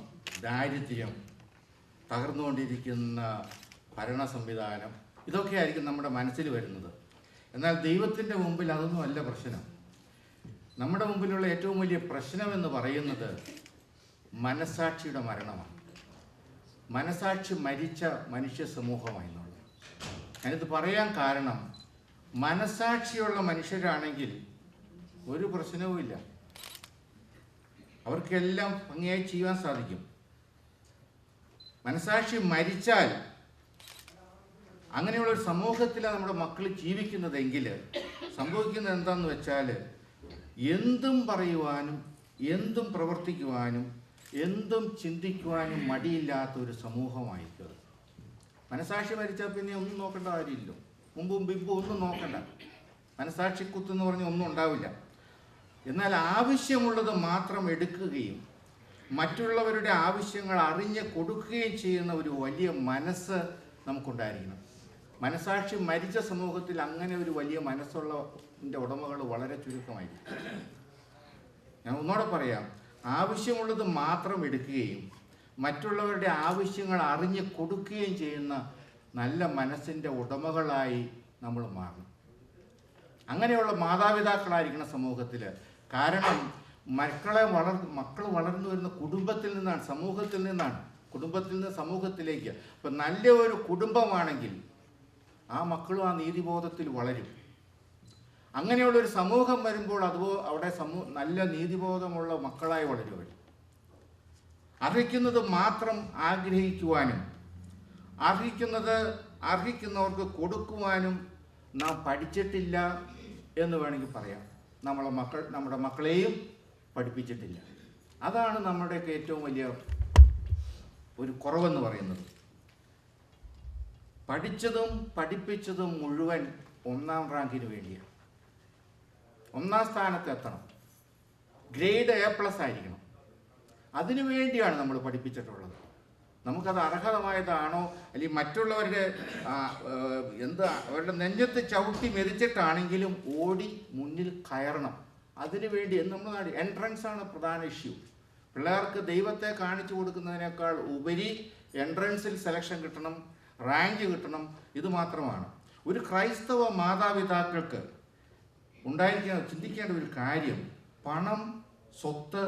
ദാരിദ്ര്യം, തകർന്നുകൊണ്ടിരിക്കുന്ന ഭരണ സംവിധാനം, ഇതൊക്കെ ആയിരിക്കും നമ്മുടെ മനസ്സിൽ വരുന്നത്. എന്നാൽ ദൈവത്തിൻ്റെ മുമ്പിൽ അതൊന്നും അല്ല പ്രശ്നം. നമ്മുടെ മുമ്പിലുള്ള ഏറ്റവും വലിയ പ്രശ്നമെന്ന് പറയുന്നത് മനസാക്ഷിയുടെ മരണമാണ്. മനസാക്ഷി മരിച്ച മനുഷ്യ സമൂഹമായിരുന്നുള്ളത്. ഞാനിത് പറയാൻ കാരണം, മനസാക്ഷിയുള്ള മനുഷ്യരാണെങ്കിൽ ഒരു പ്രശ്നവുമില്ല. അവർക്കെല്ലാം ഭംഗിയായി ചെയ്യുവാൻ സാധിക്കും. മനസാക്ഷി മരിച്ചാൽ അങ്ങനെയുള്ളൊരു സമൂഹത്തിലാണ് നമ്മുടെ മക്കൾ ജീവിക്കുന്നതെങ്കിൽ സംഭവിക്കുന്നത് എന്താണെന്ന് വെച്ചാൽ എന്തും പറയുവാനും എന്തും പ്രവർത്തിക്കുവാനും എന്തും ചിന്തിക്കുവാനും മടിയില്ലാത്ത ഒരു സമൂഹമായിരിക്കും അത്. മനസാക്ഷി മരിച്ചാൽ പിന്നെ ഒന്നും നോക്കേണ്ട കാര്യമില്ല. മുമ്പും പിമ്പും ഒന്നും നോക്കണ്ട. മനസാക്ഷി കുത്തെന്ന് പറഞ്ഞ് ഒന്നും ഉണ്ടാവില്ല. എന്നാൽ ആവശ്യമുള്ളത് മാത്രം എടുക്കുകയും മറ്റുള്ളവരുടെ ആവശ്യങ്ങൾ അറിഞ്ഞ് കൊടുക്കുകയും ചെയ്യുന്ന ഒരു വലിയ മനസ്സ് നമുക്കുണ്ടായിരിക്കണം. മനസാക്ഷി മരിച്ച സമൂഹത്തിൽ അങ്ങനെ ഒരു വലിയ മനസ്സുള്ളതിൻ്റെ ഉടമകൾ വളരെ ചുരുക്കമായിരിക്കും. ഞാൻ ഒന്നുകൂടെ പറയാം, ആവശ്യമുള്ളത് മാത്രം എടുക്കുകയും മറ്റുള്ളവരുടെ ആവശ്യങ്ങൾ അറിഞ്ഞ് കൊടുക്കുകയും ചെയ്യുന്ന നല്ല മനസ്സിൻ്റെ ഉടമകളായി നമ്മൾ മാറണം. അങ്ങനെയുള്ള മാതാപിതാക്കളായിരിക്കണം സമൂഹത്തിൽ. കാരണം മക്കൾ വളർന്നു വരുന്ന കുടുംബത്തിൽ നിന്നാണ്, സമൂഹത്തിൽ നിന്നാണ്. കുടുംബത്തിൽ നിന്ന് സമൂഹത്തിലേക്ക്. അപ്പം നല്ല ഒരു കുടുംബമാണെങ്കിൽ ആ മക്കളും ആ നീതിബോധത്തിൽ വളരും. അങ്ങനെയുള്ളൊരു സമൂഹം വരുമ്പോൾ അവിടെ നല്ല നീതിബോധമുള്ള മക്കളായി വളരും അവർ. അർഹിക്കുന്നത് മാത്രം ആഗ്രഹിക്കുവാനും അർഹിക്കുന്നവർക്ക് കൊടുക്കുവാനും നാം പഠിച്ചിട്ടില്ല എന്ന് വേണമെങ്കിൽ പറയാം. നമ്മുടെ മക്കളെയും പഠിപ്പിച്ചിട്ടില്ല. അതാണ് നമ്മുടെയൊക്കെ ഏറ്റവും വലിയ ഒരു കുറവെന്ന് പറയുന്നത്. പഠിച്ചതും പഠിപ്പിച്ചതും മുഴുവൻ 1ാം റാങ്കിന് വേണ്ടിയാണ്. 1ാം സ്ഥാനത്ത് എത്തണം, ഗ്രേഡ് A+ ആയിരിക്കണം. അതിനു വേണ്ടിയാണ് നമ്മൾ പഠിപ്പിച്ചിട്ടുള്ളത്. നമുക്കത് അർഹതമായതാണോ അല്ലെങ്കിൽ മറ്റുള്ളവരുടെ അവരുടെ നെഞ്ചത്ത് ചവിട്ടി മെതിച്ചിട്ടാണെങ്കിലും ഓടി മുന്നിൽ കയറണം. അതിനുവേണ്ടി നമ്മുടെ നാട് എൻട്രൻസാണ് പ്രധാന ഇഷ്യൂ. പിള്ളേർക്ക് ദൈവത്തെ കാണിച്ചു കൊടുക്കുന്നതിനേക്കാൾ ഉപരി എൻട്രൻസിൽ സെലക്ഷൻ കിട്ടണം, റാങ്ക് കിട്ടണം. ഇത് മാത്രമാണ് ഒരു ക്രൈസ്തവ മാതാപിതാക്കൾക്ക് ചിന്തിക്കേണ്ട ഒരു കാര്യം. പണം, സ്വത്ത്,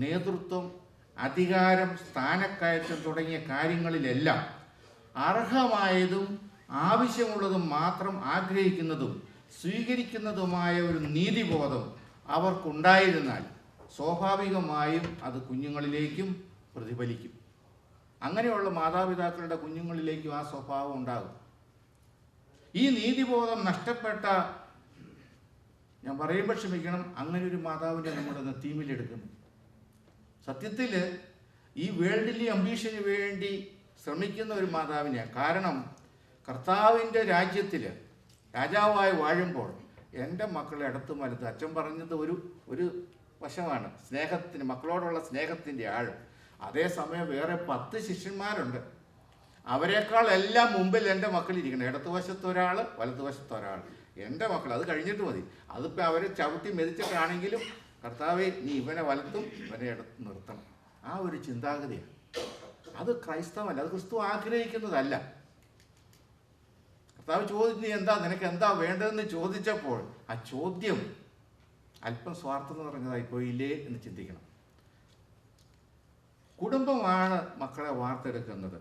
നേതൃത്വം, അധികാരം, സ്ഥാനക്കയറ്റം തുടങ്ങിയ കാര്യങ്ങളിലെല്ലാം അർഹമായതും ആവശ്യമുള്ളതും മാത്രം ആഗ്രഹിക്കുന്നതും സ്വീകരിക്കുന്നതുമായ ഒരു നീതിബോധം അവർക്കുണ്ടായിരുന്നാൽ സ്വാഭാവികമായും അത് കുഞ്ഞുങ്ങളിലേക്കും പ്രതിഫലിക്കും. അങ്ങനെയുള്ള മാതാപിതാക്കളുടെ കുഞ്ഞുങ്ങളിലേക്കും ആ സ്വഭാവം ഉണ്ടാകും. ഈ നീതിബോധം നഷ്ടപ്പെട്ട, ഞാൻ പറയുമ്പോൾ ക്ഷമിക്കണം, അങ്ങനെ ഒരു മാതാവിനെ നമ്മുടെ തീമിലെടുക്കുന്നു. സത്യത്തിൽ ഈ വേൾഡിലി അംബീഷന് വേണ്ടി ശ്രമിക്കുന്ന ഒരു മാതാവിനെ. കാരണം കർത്താവിൻ്റെ രാജ്യത്തിൽ രാജാവായി വാഴുമ്പോൾ എൻ്റെ മക്കളെ ഇടത്തും വലുത്, അച്ഛൻ പറഞ്ഞത് ഒരു വശമാണ് സ്നേഹത്തിന്, മക്കളോടുള്ള സ്നേഹത്തിൻ്റെ ആഴം. അതേസമയം വേറെ 10 ശിഷ്യന്മാരുണ്ട്. അവരെക്കാൾ എല്ലാം മുമ്പിൽ എൻ്റെ മക്കളിരിക്കണം. ഇടത്തുവശത്ത് ഒരാൾ, വലതുവശത്ത് ഒരാൾ. എൻ്റെ മക്കൾ അത് കഴിഞ്ഞിട്ട് മതി. അതിപ്പോൾ അവരെ ചവിട്ടി മെതിച്ചിട്ടാണെങ്കിലും കർത്താവെ നീ ഇവനെ വലത്തും ഇവനെ ഇടത്ത് നിർത്തണം. ആ ഒരു ചിന്താഗതിയാണ്. അത് ക്രൈസ്തവല്ല, അത് ക്രിസ്തു ആഗ്രഹിക്കുന്നതല്ല. കർത്താവ് ചോദിച്ചു, നിനക്ക് എന്താ വേണ്ടതെന്ന് ചോദിച്ചപ്പോൾ ആ ചോദ്യം അല്പം സ്വാർത്ഥം നിറഞ്ഞതായി പോയില്ലേ എന്ന് ചിന്തിക്കണം. കുടുംബമാണ് മക്കളെ വാർത്തെടുക്കുന്നത്.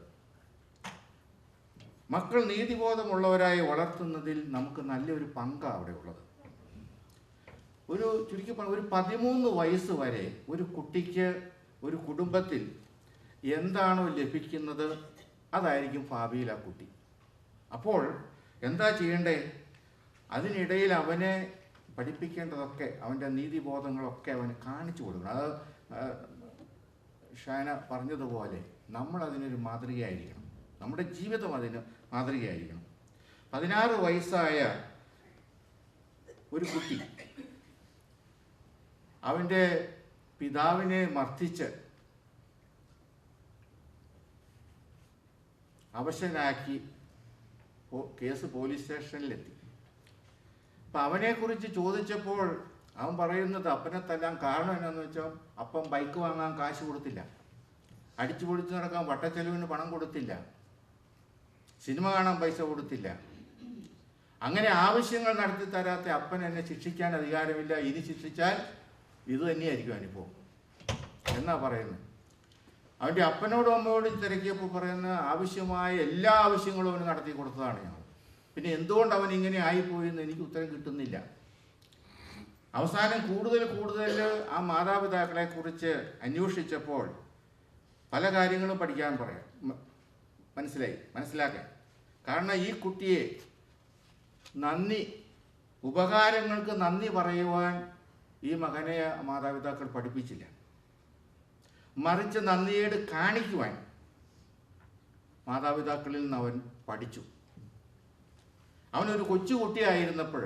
മക്കൾ നീതിബോധമുള്ളവരായി വളർത്തുന്നതിൽ നമുക്ക് നല്ലൊരു പങ്കാണ് അവിടെ ഉള്ളത്. ചുരുക്കി പറഞ്ഞ ഒരു 13 വയസ്സ് വരെ ഒരു കുട്ടിക്ക് ഒരു കുടുംബത്തിൽ എന്താണോ ലഭിക്കുന്നത് അതായിരിക്കും ഭാവിയിൽ ആ കുട്ടി. അപ്പോൾ എന്താ ചെയ്യേണ്ടേ? അതിനിടയിൽ അവനെ പഠിപ്പിക്കേണ്ടതൊക്കെ, അവൻ്റെ നീതിബോധങ്ങളൊക്കെ അവന് കാണിച്ചു കൊടുക്കണം. അത് ഷാന പറഞ്ഞതുപോലെ നമ്മളതിനൊരു മാതൃകയായിരിക്കണം. നമ്മുടെ ജീവിതം അതിന് മാതൃകയായിരിക്കണം. 16 വയസ്സായ ഒരു കുട്ടി അവൻ്റെ പിതാവിനെ മർദ്ദിച്ച് അവശനാക്കി കേസ് പോലീസ് സ്റ്റേഷനിലെത്തി. അപ്പം അവനെക്കുറിച്ച് ചോദിച്ചപ്പോൾ അവൻ പറയുന്നത് അപ്പനെ തല്ലാൻ കാരണം എന്നാന്ന് വെച്ചാൽ അപ്പം ബൈക്ക് വാങ്ങാൻ കാശ് കൊടുത്തില്ല, അടിച്ചു പൊളിച്ച് നടക്കാൻ വട്ടച്ചെലവിന് പണം കൊടുത്തില്ല, സിനിമ കാണാൻ പൈസ കൊടുത്തില്ല. അങ്ങനെ ആവശ്യങ്ങൾ നടത്തി തരാത്ത അപ്പൻ എന്നെ ശിക്ഷിക്കാൻ അധികാരമില്ല, ഇനി ശിക്ഷിച്ചാൽ ഇത് തന്നെയായിരിക്കും അനുഭവം എന്നാ പറയുന്നത്. അവൻ്റെ അപ്പനോടും അമ്മയോടും തിരക്കിയപ്പോൾ പറയുന്ന ആവശ്യമായ എല്ലാ ആവശ്യങ്ങളും അവന് നടത്തി കൊടുത്തതാണ് ഞങ്ങൾ. പിന്നെ എന്തുകൊണ്ട് അവൻ ഇങ്ങനെ ആയിപ്പോയി എന്ന് എനിക്ക് ഉത്തരം കിട്ടുന്നില്ല. അവസാനം കൂടുതൽ ആ മാതാപിതാക്കളെക്കുറിച്ച് അന്വേഷിച്ചപ്പോൾ പല കാര്യങ്ങളും പഠിക്കാൻ മനസ്സിലാക്കാൻ. കാരണം ഈ കുട്ടിയെ ഉപകാരങ്ങൾക്ക് നന്ദി പറയുവാൻ ഈ മകനെ മാതാപിതാക്കൾ പഠിപ്പിച്ചില്ല. മറിച്ച് നന്ദിയേട് കാണിക്കുവാൻ മാതാപിതാക്കളിൽ നിന്ന് അവൻ പഠിച്ചു. അവനൊരു കൊച്ചുകുട്ടിയായിരുന്നപ്പോൾ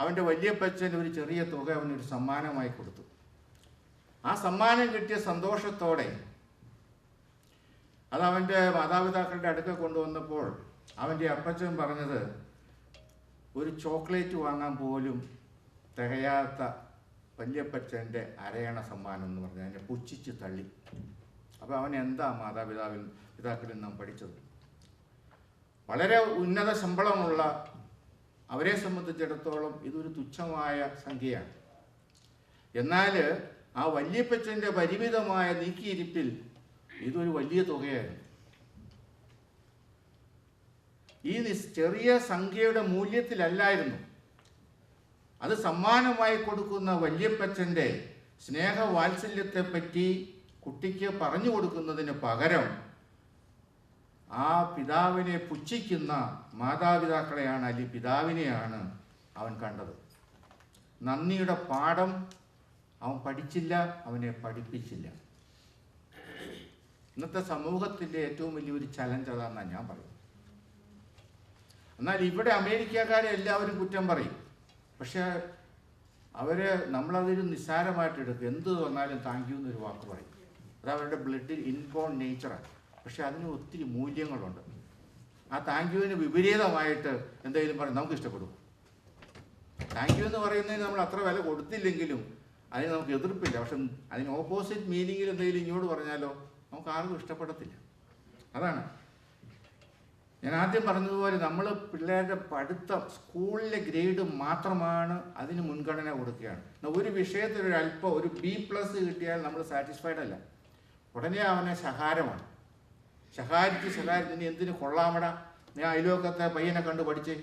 അവൻ്റെ വല്യപ്പച്ചൻ ഒരു ചെറിയ തുക അവനൊരു സമ്മാനമായി കൊടുത്തു. ആ സമ്മാനം കിട്ടിയ സന്തോഷത്തോടെ അത് അവൻ്റെ മാതാപിതാക്കളുടെ അടുക്ക കൊണ്ടുവന്നപ്പോൾ അവൻ്റെ അപ്പച്ചൻ പറഞ്ഞത് ഒരു ചോക്ലേറ്റ് വാങ്ങാൻ പോലും തികയാത്ത വല്യപ്പച്ചൻ്റെ അരയണ സമ്മാനം എന്ന് പറഞ്ഞ് അതിനെ പുച്ഛിച്ച് തള്ളി. അപ്പോൾ അവൻ എന്താ പിതാക്കളിൽ നാം പഠിച്ചത്? വളരെ ഉന്നത ശമ്പളമുള്ള അവരെ സംബന്ധിച്ചിടത്തോളം ഇതൊരു തുച്ഛമായ സംഖ്യയാണ്. എന്നാൽ ആ വല്യപ്പച്ചൻ്റെ പരിമിതമായ നീക്കിയിരിപ്പിൽ ഇതൊരു വലിയ തുകയായിരുന്നു. ഈ ചെറിയ സംഖ്യയുടെ മൂല്യത്തിലല്ലായിരുന്നു, അത് സമ്മാനമായി കൊടുക്കുന്ന വല്യപ്പച്ചൻ്റെ സ്നേഹവാത്സല്യത്തെപ്പറ്റി കുട്ടിക്ക് പറഞ്ഞു കൊടുക്കുന്നതിന് പകരം ആ പിതാവിനെ പുച്ഛിക്കുന്ന മാതാപിതാക്കളെയാണ്, അല്ലെങ്കിൽ പിതാവിനെയാണ് അവൻ കണ്ടത്. നന്ദിയുടെ പാഠം അവൻ പഠിച്ചില്ല, അവനെ പഠിപ്പിച്ചില്ല. ഇന്നത്തെ സമൂഹത്തിൻ്റെ ഏറ്റവും വലിയൊരു ചലഞ്ച് അതാണെന്നാണ് ഞാൻ പറയുന്നത്. എന്നാൽ ഇവിടെ അമേരിക്കക്കാരെ എല്ലാവരും കുറ്റം പറയും. പക്ഷേ നമ്മളതൊരു നിസ്സാരമായിട്ട് എടുക്കും. എന്ത് വന്നാലും താങ്ക് യു എന്നൊരു വാക്ക് പറയും. അത് അവരുടെ ബ്ലഡിൽ ഇൻബോൺ നേച്ചറാണ്. പക്ഷെ അതിന് ഒത്തിരി മൂല്യങ്ങളുണ്ട്. ആ താങ്ക് യുവിന് വിപരീതമായിട്ട് എന്തെങ്കിലും പറയും നമുക്ക് ഇഷ്ടപ്പെടും. താങ്ക് യു എന്ന് പറയുന്നതിന് നമ്മൾ അത്ര വില കൊടുത്തില്ലെങ്കിലും അതിന് നമുക്ക് എതിർപ്പില്ല. പക്ഷെ അതിന് ഓപ്പോസിറ്റ് മീനിങ്ങിൽ എന്തെങ്കിലും ഇങ്ങോട്ട് പറഞ്ഞാലോ നമുക്ക് ആർക്കും ഇഷ്ടപ്പെടത്തില്ല. അതാണ് ഞാൻ ആദ്യം പറഞ്ഞതുപോലെ നമ്മൾ പിള്ളേരുടെ പഠിത്തം സ്കൂളിലെ ഗ്രേഡ് മാത്രമാണ് അതിന് മുൻഗണന കൊടുക്കുകയാണ്. ഒരു വിഷയത്തിൽ ഒരു B+ കിട്ടിയാൽ നമ്മൾ സാറ്റിസ്ഫൈഡ് അല്ല. ഉടനെ അവനെ ശകാരമാണ്. ശകാരിച്ച് നീ എന്തിനു കൊള്ളാമടാ, നീ അയലോക്കത്തെ പയ്യനെ കണ്ട് പഠിച്ചേ,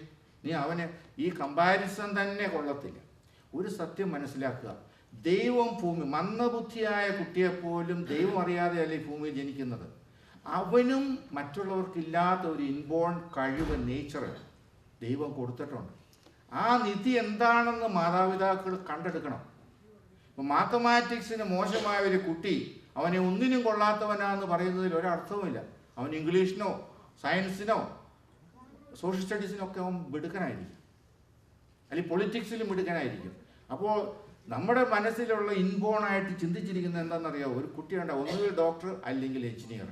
നീ അവന് ഈ കമ്പാരിസൺ തന്നെ കൊള്ളത്തില്ല. ഒരു സത്യം മനസ്സിലാക്കുക, ദൈവം മന്ദബുദ്ധിയായ കുട്ടിയെപ്പോലും ദൈവം അറിയാതെയല്ല ഈ ഭൂമിയിൽ ജനിക്കുന്നത്. അവനും മറ്റുള്ളവർക്കില്ലാത്ത ഒരു ഇൻബോൺ കഴിവ്, നേച്ചർ ദൈവം കൊടുത്തിട്ടുണ്ട്. ആ നിധി എന്താണെന്ന് മാതാപിതാക്കൾ കണ്ടെടുക്കണം. ഇപ്പം മാത്തമാറ്റിക്സിന് മോശമായ ഒരു കുട്ടി അവനെ ഒന്നിനും കൊള്ളാത്തവനാന്ന് പറയുന്നതിൽ ഒരർത്ഥവുമില്ല. അവൻ ഇംഗ്ലീഷിനോ സയൻസിനോ സോഷ്യൽ സ്റ്റഡീസിനോ ഒക്കെ അവൻ മിടുക്കനായിരിക്കും, അല്ലെങ്കിൽ പൊളിറ്റിക്സിലും മിടുക്കനായിരിക്കും. അപ്പോൾ നമ്മുടെ മനസ്സിലുള്ള ഇൻബോണായിട്ട് ചിന്തിച്ചിരിക്കുന്നത് എന്താണെന്നറിയാമോ? ഒരു കുട്ടിയുണ്ട്, ഒന്നുകിൽ ഡോക്ടർ അല്ലെങ്കിൽ എഞ്ചിനീയർ.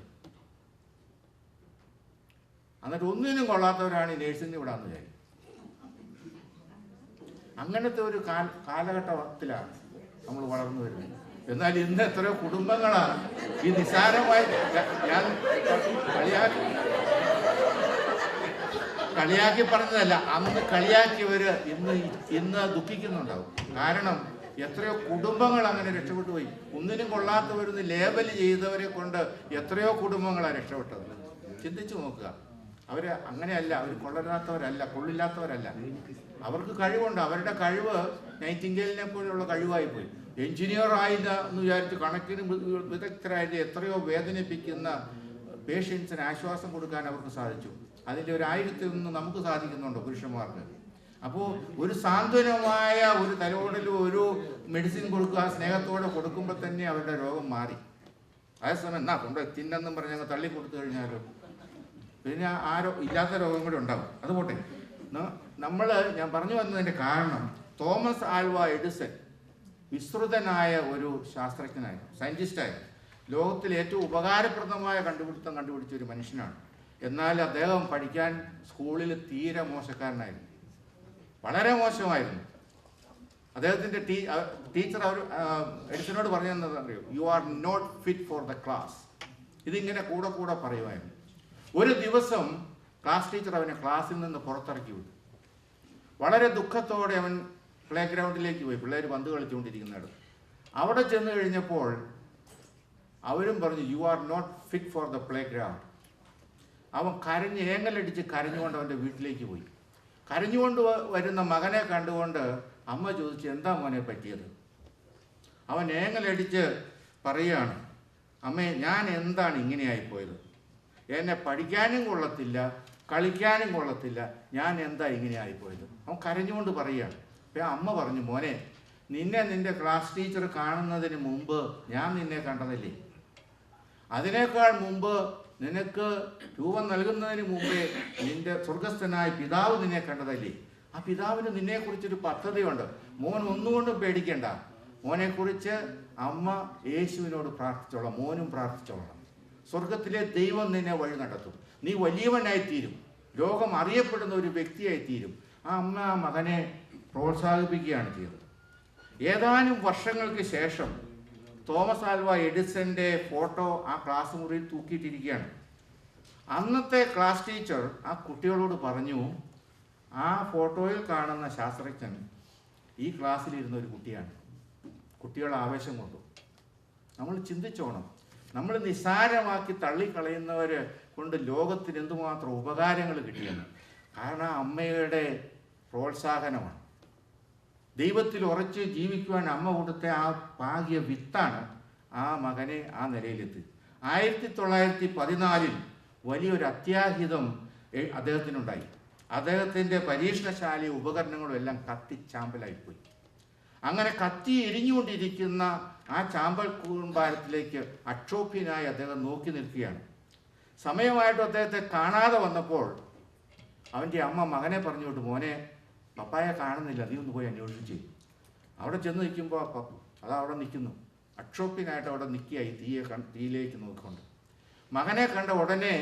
എന്നിട്ട് ഒന്നിനും കൊള്ളാത്തവരാണ് ഈ നേഴ്സിംഗിന് വിടാന്ന് വിചാരിക്കും. അങ്ങനത്തെ ഒരു കാലഘട്ടത്തിലാണ് നമ്മൾ വളർന്നു വരുന്നത്. എന്നാൽ ഇന്ന് എത്രയോ കുടുംബങ്ങളാണ് ഈ നിസ്സാരമായി, ഞാൻ കളിയാക്കി പറഞ്ഞതല്ല, അന്ന് കളിയാക്കിയവർ ഇന്ന് ദുഃഖിക്കുന്നുണ്ടാവും. കാരണം എത്രയോ കുടുംബങ്ങൾ അങ്ങനെ രക്ഷപ്പെട്ടു പോയി. ഒന്നിനും കൊള്ളാത്തവരെന്ന് ലേബൽ ചെയ്തവരെ കൊണ്ട് എത്രയോ കുടുംബങ്ങളാണ് രക്ഷപ്പെട്ടത്. ചിന്തിച്ചു നോക്കുക. അവർ അങ്ങനെയല്ല, അവർ കൊള്ളില്ലാത്തവരല്ല. അവർക്ക് കഴിവുണ്ട്. അവരുടെ കഴിവ് നൈറ്റിംഗേലിനെ പോലെയുള്ള കഴിവായി പോയി. എഞ്ചിനീയർ ആയില്ല എന്ന് വിചാരിച്ച് കണക്കിന് വിദഗ്ധരായിട്ട് എത്രയോ വേദനിപ്പിക്കുന്ന പേഷ്യൻസിന് ആശ്വാസം കൊടുക്കാൻ അവർക്ക് സാധിച്ചു. അതിൻ്റെ 1000 നമുക്ക് സാധിക്കുന്നുണ്ടോ പുരുഷന്മാർക്ക്? അപ്പോൾ ഒരു സാന്ത്വനമായ ഒരു തലോടലും ഒരു മെഡിസിൻ കൊടുക്കുക, സ്നേഹത്തോടെ കൊടുക്കുമ്പോൾ തന്നെ അവരുടെ രോഗം മാറി. അതേസമയം എന്നാ കൊണ്ട് തിന്നെന്നും പറഞ്ഞ് അങ്ങ് തള്ളി കൊടുത്തു കഴിഞ്ഞാലോ പിന്നെ ഇല്ലാത്ത രോഗം കൂടി ഉണ്ടാകും. അതുപോട്ടെ, ഞാൻ പറഞ്ഞു വന്നതിൻ്റെ കാരണം തോമസ് ആൽവ എഡിസൺ വിസ്തൃതനായ ഒരു ശാസ്ത്രജ്ഞനായിരുന്നു, സയൻറ്റിസ്റ്റായിരുന്നു. ലോകത്തിൽ ഏറ്റവും ഉപകാരപ്രദമായ കണ്ടുപിടിച്ച ഒരു മനുഷ്യനാണ്. എന്നാൽ അദ്ദേഹം പഠിക്കാൻ സ്കൂളിൽ തീരെ മോശക്കാരനായിരുന്നു, വളരെ മോശമായിരുന്നു. അദ്ദേഹത്തിൻ്റെ ടീച്ചർ എഡിസനോട് പറഞ്ഞതെന്നറിയോ? You are not fit for the class. ഇതിങ്ങനെ കൂടെ പറയുമായിരുന്നു. ഒരു ദിവസം ക്ലാസ് ടീച്ചർ അവനെ ക്ലാസ്സിൽ നിന്ന് പുറത്തിറക്കി വിട്ടു. വളരെ ദുഃഖത്തോടെ അവൻ പ്ലേ ഗ്രൗണ്ടിലേക്ക് പോയി, പിള്ളേർ പന്ത് കളിച്ചുകൊണ്ടിരിക്കുന്നിടത്ത്. അവിടെ ചെന്ന് കഴിഞ്ഞപ്പോൾ അവരും പറഞ്ഞു you are not fit for the playground. അവൻ ഏങ്ങലടിച്ച് കരഞ്ഞുകൊണ്ട് അവൻ്റെ വീട്ടിലേക്ക് പോയി. കരഞ്ഞുകൊണ്ട് വരുന്ന മകനെ കണ്ടുകൊണ്ട് അമ്മ ചോദിച്ചു, എന്താ മോനെ പറ്റിയത്? അവൻ ഏങ്ങലടിച്ച് പറയുകയാണ്, അമ്മേ, ഞാൻ എന്താണ് ഇങ്ങനെയായിപ്പോയത്? എന്നെ പഠിക്കാനും കൊള്ളത്തില്ല, കളിക്കാനും കൊള്ളത്തില്ല, ഞാൻ എന്താ ഇങ്ങനെയായിപ്പോയത്? അവൻ കരഞ്ഞുകൊണ്ട് പറയുകയാണ്. അപ്പം അമ്മ പറഞ്ഞു, മോനെ, നിന്നെ നിൻ്റെ ക്ലാസ് ടീച്ചർ കാണുന്നതിന് മുമ്പ് ഞാൻ നിന്നെ കണ്ടതല്ലേ? അതിനേക്കാൾ മുമ്പ് നിനക്ക് രൂപം നൽകുന്നതിന് മുമ്പേ നിന്റെ സ്വർഗസ്ഥനായ പിതാവ് നിന്നെ കണ്ടതല്ലേ? ആ പിതാവിന് നിന്നെക്കുറിച്ചൊരു പദ്ധതിയുണ്ട്. മോൻ ഒന്നുകൊണ്ടും പേടിക്കേണ്ട. മോനെക്കുറിച്ച് അമ്മ യേശുവിനോട് പ്രാർത്ഥിച്ചോളാം, മോനും പ്രാർത്ഥിച്ചോളാം. സ്വർഗത്തിലെ ദൈവം നിന്നെ വഴി നടത്തും. നീ വലിയവനായിത്തീരും, ലോകം അറിയപ്പെടുന്ന ഒരു വ്യക്തിയായിത്തീരും. ആ അമ്മ ആ മകനെ പ്രോത്സാഹിപ്പിക്കുകയാണ് ചെയ്തത്. ഏതാനും വർഷങ്ങൾക്ക് ശേഷം തോമസ് ആൽവ എഡിസന്റെ ഫോട്ടോ ആ ക്ലാസ് മുറിയിൽ തൂക്കിയിട്ടിരിക്കുകയാണ്. അന്നത്തെ ക്ലാസ് ടീച്ചർ ആ കുട്ടികളോട് പറഞ്ഞു, ആ ഫോട്ടോയിൽ കാണുന്ന ശാസ്ത്രജ്ഞൻ ഈ ക്ലാസ്സിലിരുന്ന ഒരു കുട്ടിയാണ്. കുട്ടികൾ ആവേശം കൊണ്ടു. നമ്മൾ ചിന്തിച്ചോണം, നമ്മൾ നിസ്സാരമാക്കി തള്ളിക്കളയുന്നവർ കൊണ്ട് ലോകത്തിന് എന്തുമാത്രം ഉപകാരങ്ങൾ കിട്ടിയെന്ന്. കാരണം അമ്മയുടെ പ്രോത്സാഹനമാണ്. ദൈവത്തിൽ ഉറച്ച് ജീവിക്കുവാൻ അമ്മ കൊടുത്ത ആ പാകിയ വിത്താണ് ആ മകനെ ആ നിലയിലെത്തി. 1914 വലിയൊരു അത്യാഹിതം അദ്ദേഹത്തിനുണ്ടായി. അദ്ദേഹത്തിൻ്റെ പരീക്ഷണശാല ഉപകരണങ്ങളും എല്ലാം കത്തിച്ചാമ്പലായിപ്പോയി. അങ്ങനെ കത്തി എരിഞ്ഞുകൊണ്ടിരിക്കുന്ന ആ ചാമ്പൽ കൂമ്പാരത്തിലേക്ക് അക്ഷോഭ്യനായി അദ്ദേഹം നോക്കി നിൽക്കുകയാണ്. സമയമായിട്ടും അദ്ദേഹത്തെ കാണാതെ വന്നപ്പോൾ അവൻ്റെ അമ്മ മകനെ പറഞ്ഞുകൊണ്ട്, മോനെ, പപ്പായെ കാണുന്നില്ല, നീ ഒന്ന് പോയി അന്വേഷിച്ച്. അവിടെ ചെന്ന് നിൽക്കുമ്പോൾ അതവിടെ നിൽക്കുന്നു, അക്ഷോഭ്യനായിട്ട് അവിടെ നിൽക്കുകയായി തീയിലേക്ക് നോക്കിക്കൊണ്ട്. മകനെ കണ്ട ഉടനെ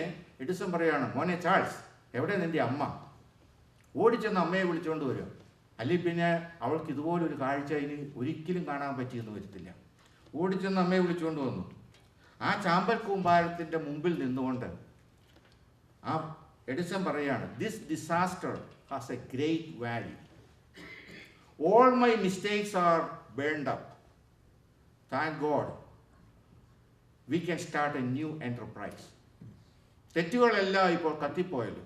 എഡിസൺ പറയുകയാണ്, മോനെ ചാൾസ്, എവിടെ നിൻ്റെ അമ്മ? ഓടിച്ചെന്ന് അമ്മയെ വിളിച്ചുകൊണ്ട് വരും. അല്ലെങ്കിൽ പിന്നെ അവൾക്ക് ഇതുപോലൊരു കാഴ്ച ഇനി ഒരിക്കലും കാണാൻ പറ്റിയെന്ന് വരത്തില്ല. ഓടിച്ചെന്ന് അമ്മയെ വിളിച്ചുകൊണ്ട് വന്നു. ആ ചാമ്പൽ കൂമ്പാരത്തിൻ്റെ മുമ്പിൽ നിന്നുകൊണ്ട് ആ എഡിസൺ പറയുകയാണ്, this disaster has a great value. All my mistakes are burned up. Thank God we can start a new enterprise. തെറ്റുകളെല്ലാം ഇപ്പോൾ കത്തിപ്പോയല്ലോ,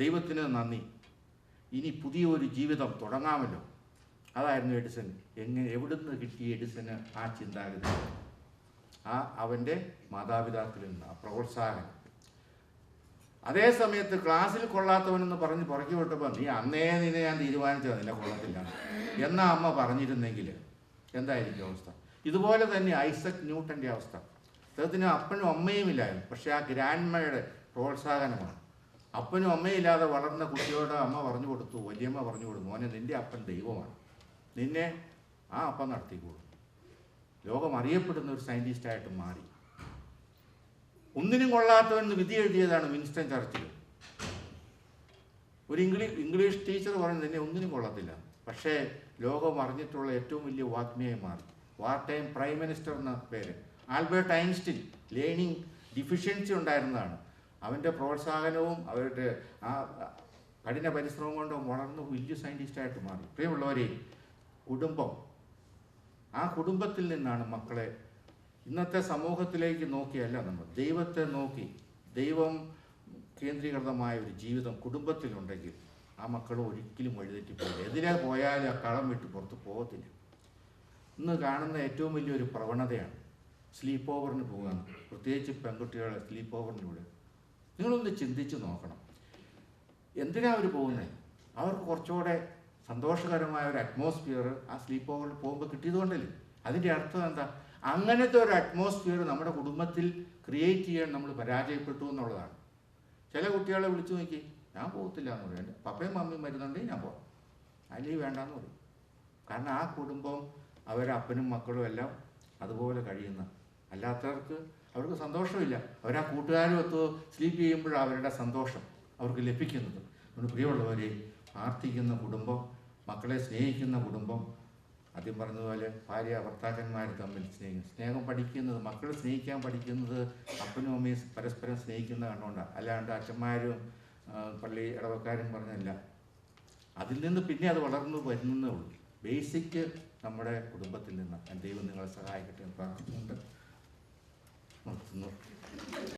ദൈവത്തിന് നന്ദി, ഇനി പുതിയൊരു ജീവിതം തുടങ്ങാമല്ലോ. അതായിരുന്നു എഡിസൺ. എവിടുന്ന് കിട്ടിയ എഡിസന് ആ ചിന്താഗതി? അവൻ്റെ മാതാപിതാക്കളിൽ നിന്ന് ആ പ്രോത്സാഹനം. അതേ സമയത്ത് ക്ലാസ്സിൽ കൊള്ളാത്തവനെന്ന് പറഞ്ഞ് പുറകെ വിട്ടപ്പോൾ, നീ അന്നേ നിന്നെ ഞാൻ തീരുമാനിച്ചത് നിന്നെ കൊള്ളത്തില്ല എന്നാ അമ്മ പറഞ്ഞിരുന്നെങ്കിൽ എന്തായിരിക്കും അവസ്ഥ? ഇതുപോലെ തന്നെ ഐസക് ന്യൂട്ടൻ്റെ അവസ്ഥ. അദ്ദേഹത്തിന് അപ്പനും അമ്മയും ഇല്ലായിരുന്നു, പക്ഷേ ആ ഗ്രാൻഡ്മയുടെ പ്രോത്സാഹനമാണ്. അപ്പനും അമ്മയില്ലാതെ വളർന്ന കുട്ടിയോട് അമ്മ പറഞ്ഞു കൊടുത്തു, വലിയമ്മ പറഞ്ഞു കൊടുത്തു, മോനെ, നിൻ്റെ അപ്പൻ ദൈവമാണ്, നിന്നെ ആ അപ്പം നടത്തിക്കോളും. ലോകം അറിയപ്പെടുന്ന ഒരു സയൻറ്റിസ്റ്റായിട്ട് മാറി. ഒന്നിനും കൊള്ളാത്തവെന്ന് വിധി എഴുതിയതാണ് വിൻസ്റ്റൺ ചർച്ചിൽ. ഒരു ഇംഗ്ലീഷ് ടീച്ചർ പറഞ്ഞു, നിന്നെ ഒന്നിനും കൊള്ളത്തില്ല. പക്ഷേ ലോകം അറിഞ്ഞിട്ടുള്ള ഏറ്റവും വലിയ വാഗ്മിയായി മാറി. വാർ ടൈം പ്രൈം മിനിസ്റ്റർ എന്ന പേര്. ആൽബർട്ട് ഐൻസ്റ്റീൻ ലേണിംഗ് ഡിഫിഷ്യൻസി ഉണ്ടായിരുന്നതാണ്. അവൻ്റെ പ്രോത്സാഹനവും അവരുടെ ആ കഠിന പരിശ്രമം കൊണ്ട് വളർന്ന് വലിയ സയൻറ്റിസ്റ്റായിട്ട് മാറി. പ്രിയമുള്ളവരെ, കുടുംബം, ആ കുടുംബത്തിൽ നിന്നാണ് മക്കളെ ഇന്നത്തെ സമൂഹത്തിലേക്ക് നോക്കിയല്ല നമ്മൾ ദൈവത്തെ നോക്കി, ദൈവം കേന്ദ്രീകൃതമായ ഒരു ജീവിതം കുടുംബത്തിലുണ്ടെങ്കിൽ ആ മക്കൾ ഒരിക്കലും വഴിതെറ്റിപ്പോയില്ല. എതിരെ പോയാലും ആ കളം വിട്ട് പുറത്ത് പോകത്തില്ല. ഇന്ന് കാണുന്ന ഏറ്റവും വലിയൊരു പ്രവണതയാണ് സ്ലീപ്പ് ഓവറിന് പോകുകയാണ്, പ്രത്യേകിച്ച് പെൺകുട്ടികളെ സ്ലീപ്പ് ഓവറിലൂടെ. നിങ്ങളൊന്ന് ചിന്തിച്ച് നോക്കണം, എന്തിനാണ് അവർ പോകുന്നത്? അവർക്ക് കുറച്ചുകൂടെ സന്തോഷകരമായ ഒരു അറ്റ്മോസ്ഫിയർ ആ സ്ലീപ്പ് ഓവറിൽ പോകുമ്പോൾ കിട്ടിയതുകൊണ്ടല്ലേ. അതിൻ്റെ അർത്ഥം എന്താ? അങ്ങനത്തെ ഒരു അറ്റ്മോസ്ഫിയർ നമ്മുടെ കുടുംബത്തിൽ ക്രിയേറ്റ് ചെയ്യാൻ നമ്മൾ പരാജയപ്പെട്ടു എന്നുള്ളതാണ്. ചില കുട്ടികളെ വിളിച്ചു നോക്കി, ഞാൻ പോകത്തില്ല എന്ന് പറയും, എൻ്റെ പപ്പയും മമ്മിയും വരുന്നുണ്ടെങ്കിൽ ഞാൻ പോകാം, അല്ലെങ്കിൽ വേണ്ടാന്ന് പറയും. കാരണം ആ കുടുംബം അവരപ്പനും മക്കളും എല്ലാം അതുപോലെ കഴിയുന്ന. അല്ലാത്തവർക്ക് അവർക്ക് സന്തോഷമില്ല. അവരാ കൂട്ടുകാരും ഒത്ത് സ്ലീപ്പ് ചെയ്യുമ്പോഴാണ് അവരുടെ സന്തോഷം അവർക്ക് ലഭിക്കുന്നത്. അതുകൊണ്ട് പ്രിയമുള്ളവരെ, പ്രാർത്ഥിക്കുന്ന കുടുംബം, മക്കളെ സ്നേഹിക്കുന്ന കുടുംബം, ആദ്യം പറഞ്ഞതുപോലെ ഭാര്യ ഭർത്താക്കന്മാർ തമ്മിൽ സ്നേഹം പഠിക്കുന്നത്, മക്കൾ സ്നേഹിക്കാൻ പഠിക്കുന്നത് അപ്പനും അമ്മയും പരസ്പരം സ്നേഹിക്കുന്ന കണ്ടുകൊണ്ടാണ്. അല്ലാണ്ട് അച്ഛന്മാരും പള്ളി ഇടവക്കാരും പറഞ്ഞല്ല. അതിൽ നിന്ന് പിന്നെ അത് വളർന്നു വരുന്നേ ഉള്ളൂ. ബേസിക് നമ്മുടെ കുടുംബത്തിൽ നിന്ന്. ദൈവം നിങ്ങളെ സഹായിക്കട്ടെ എന്ന് പ്രാർത്ഥിക്കുന്നുണ്ട്. നിർത്തുന്നു.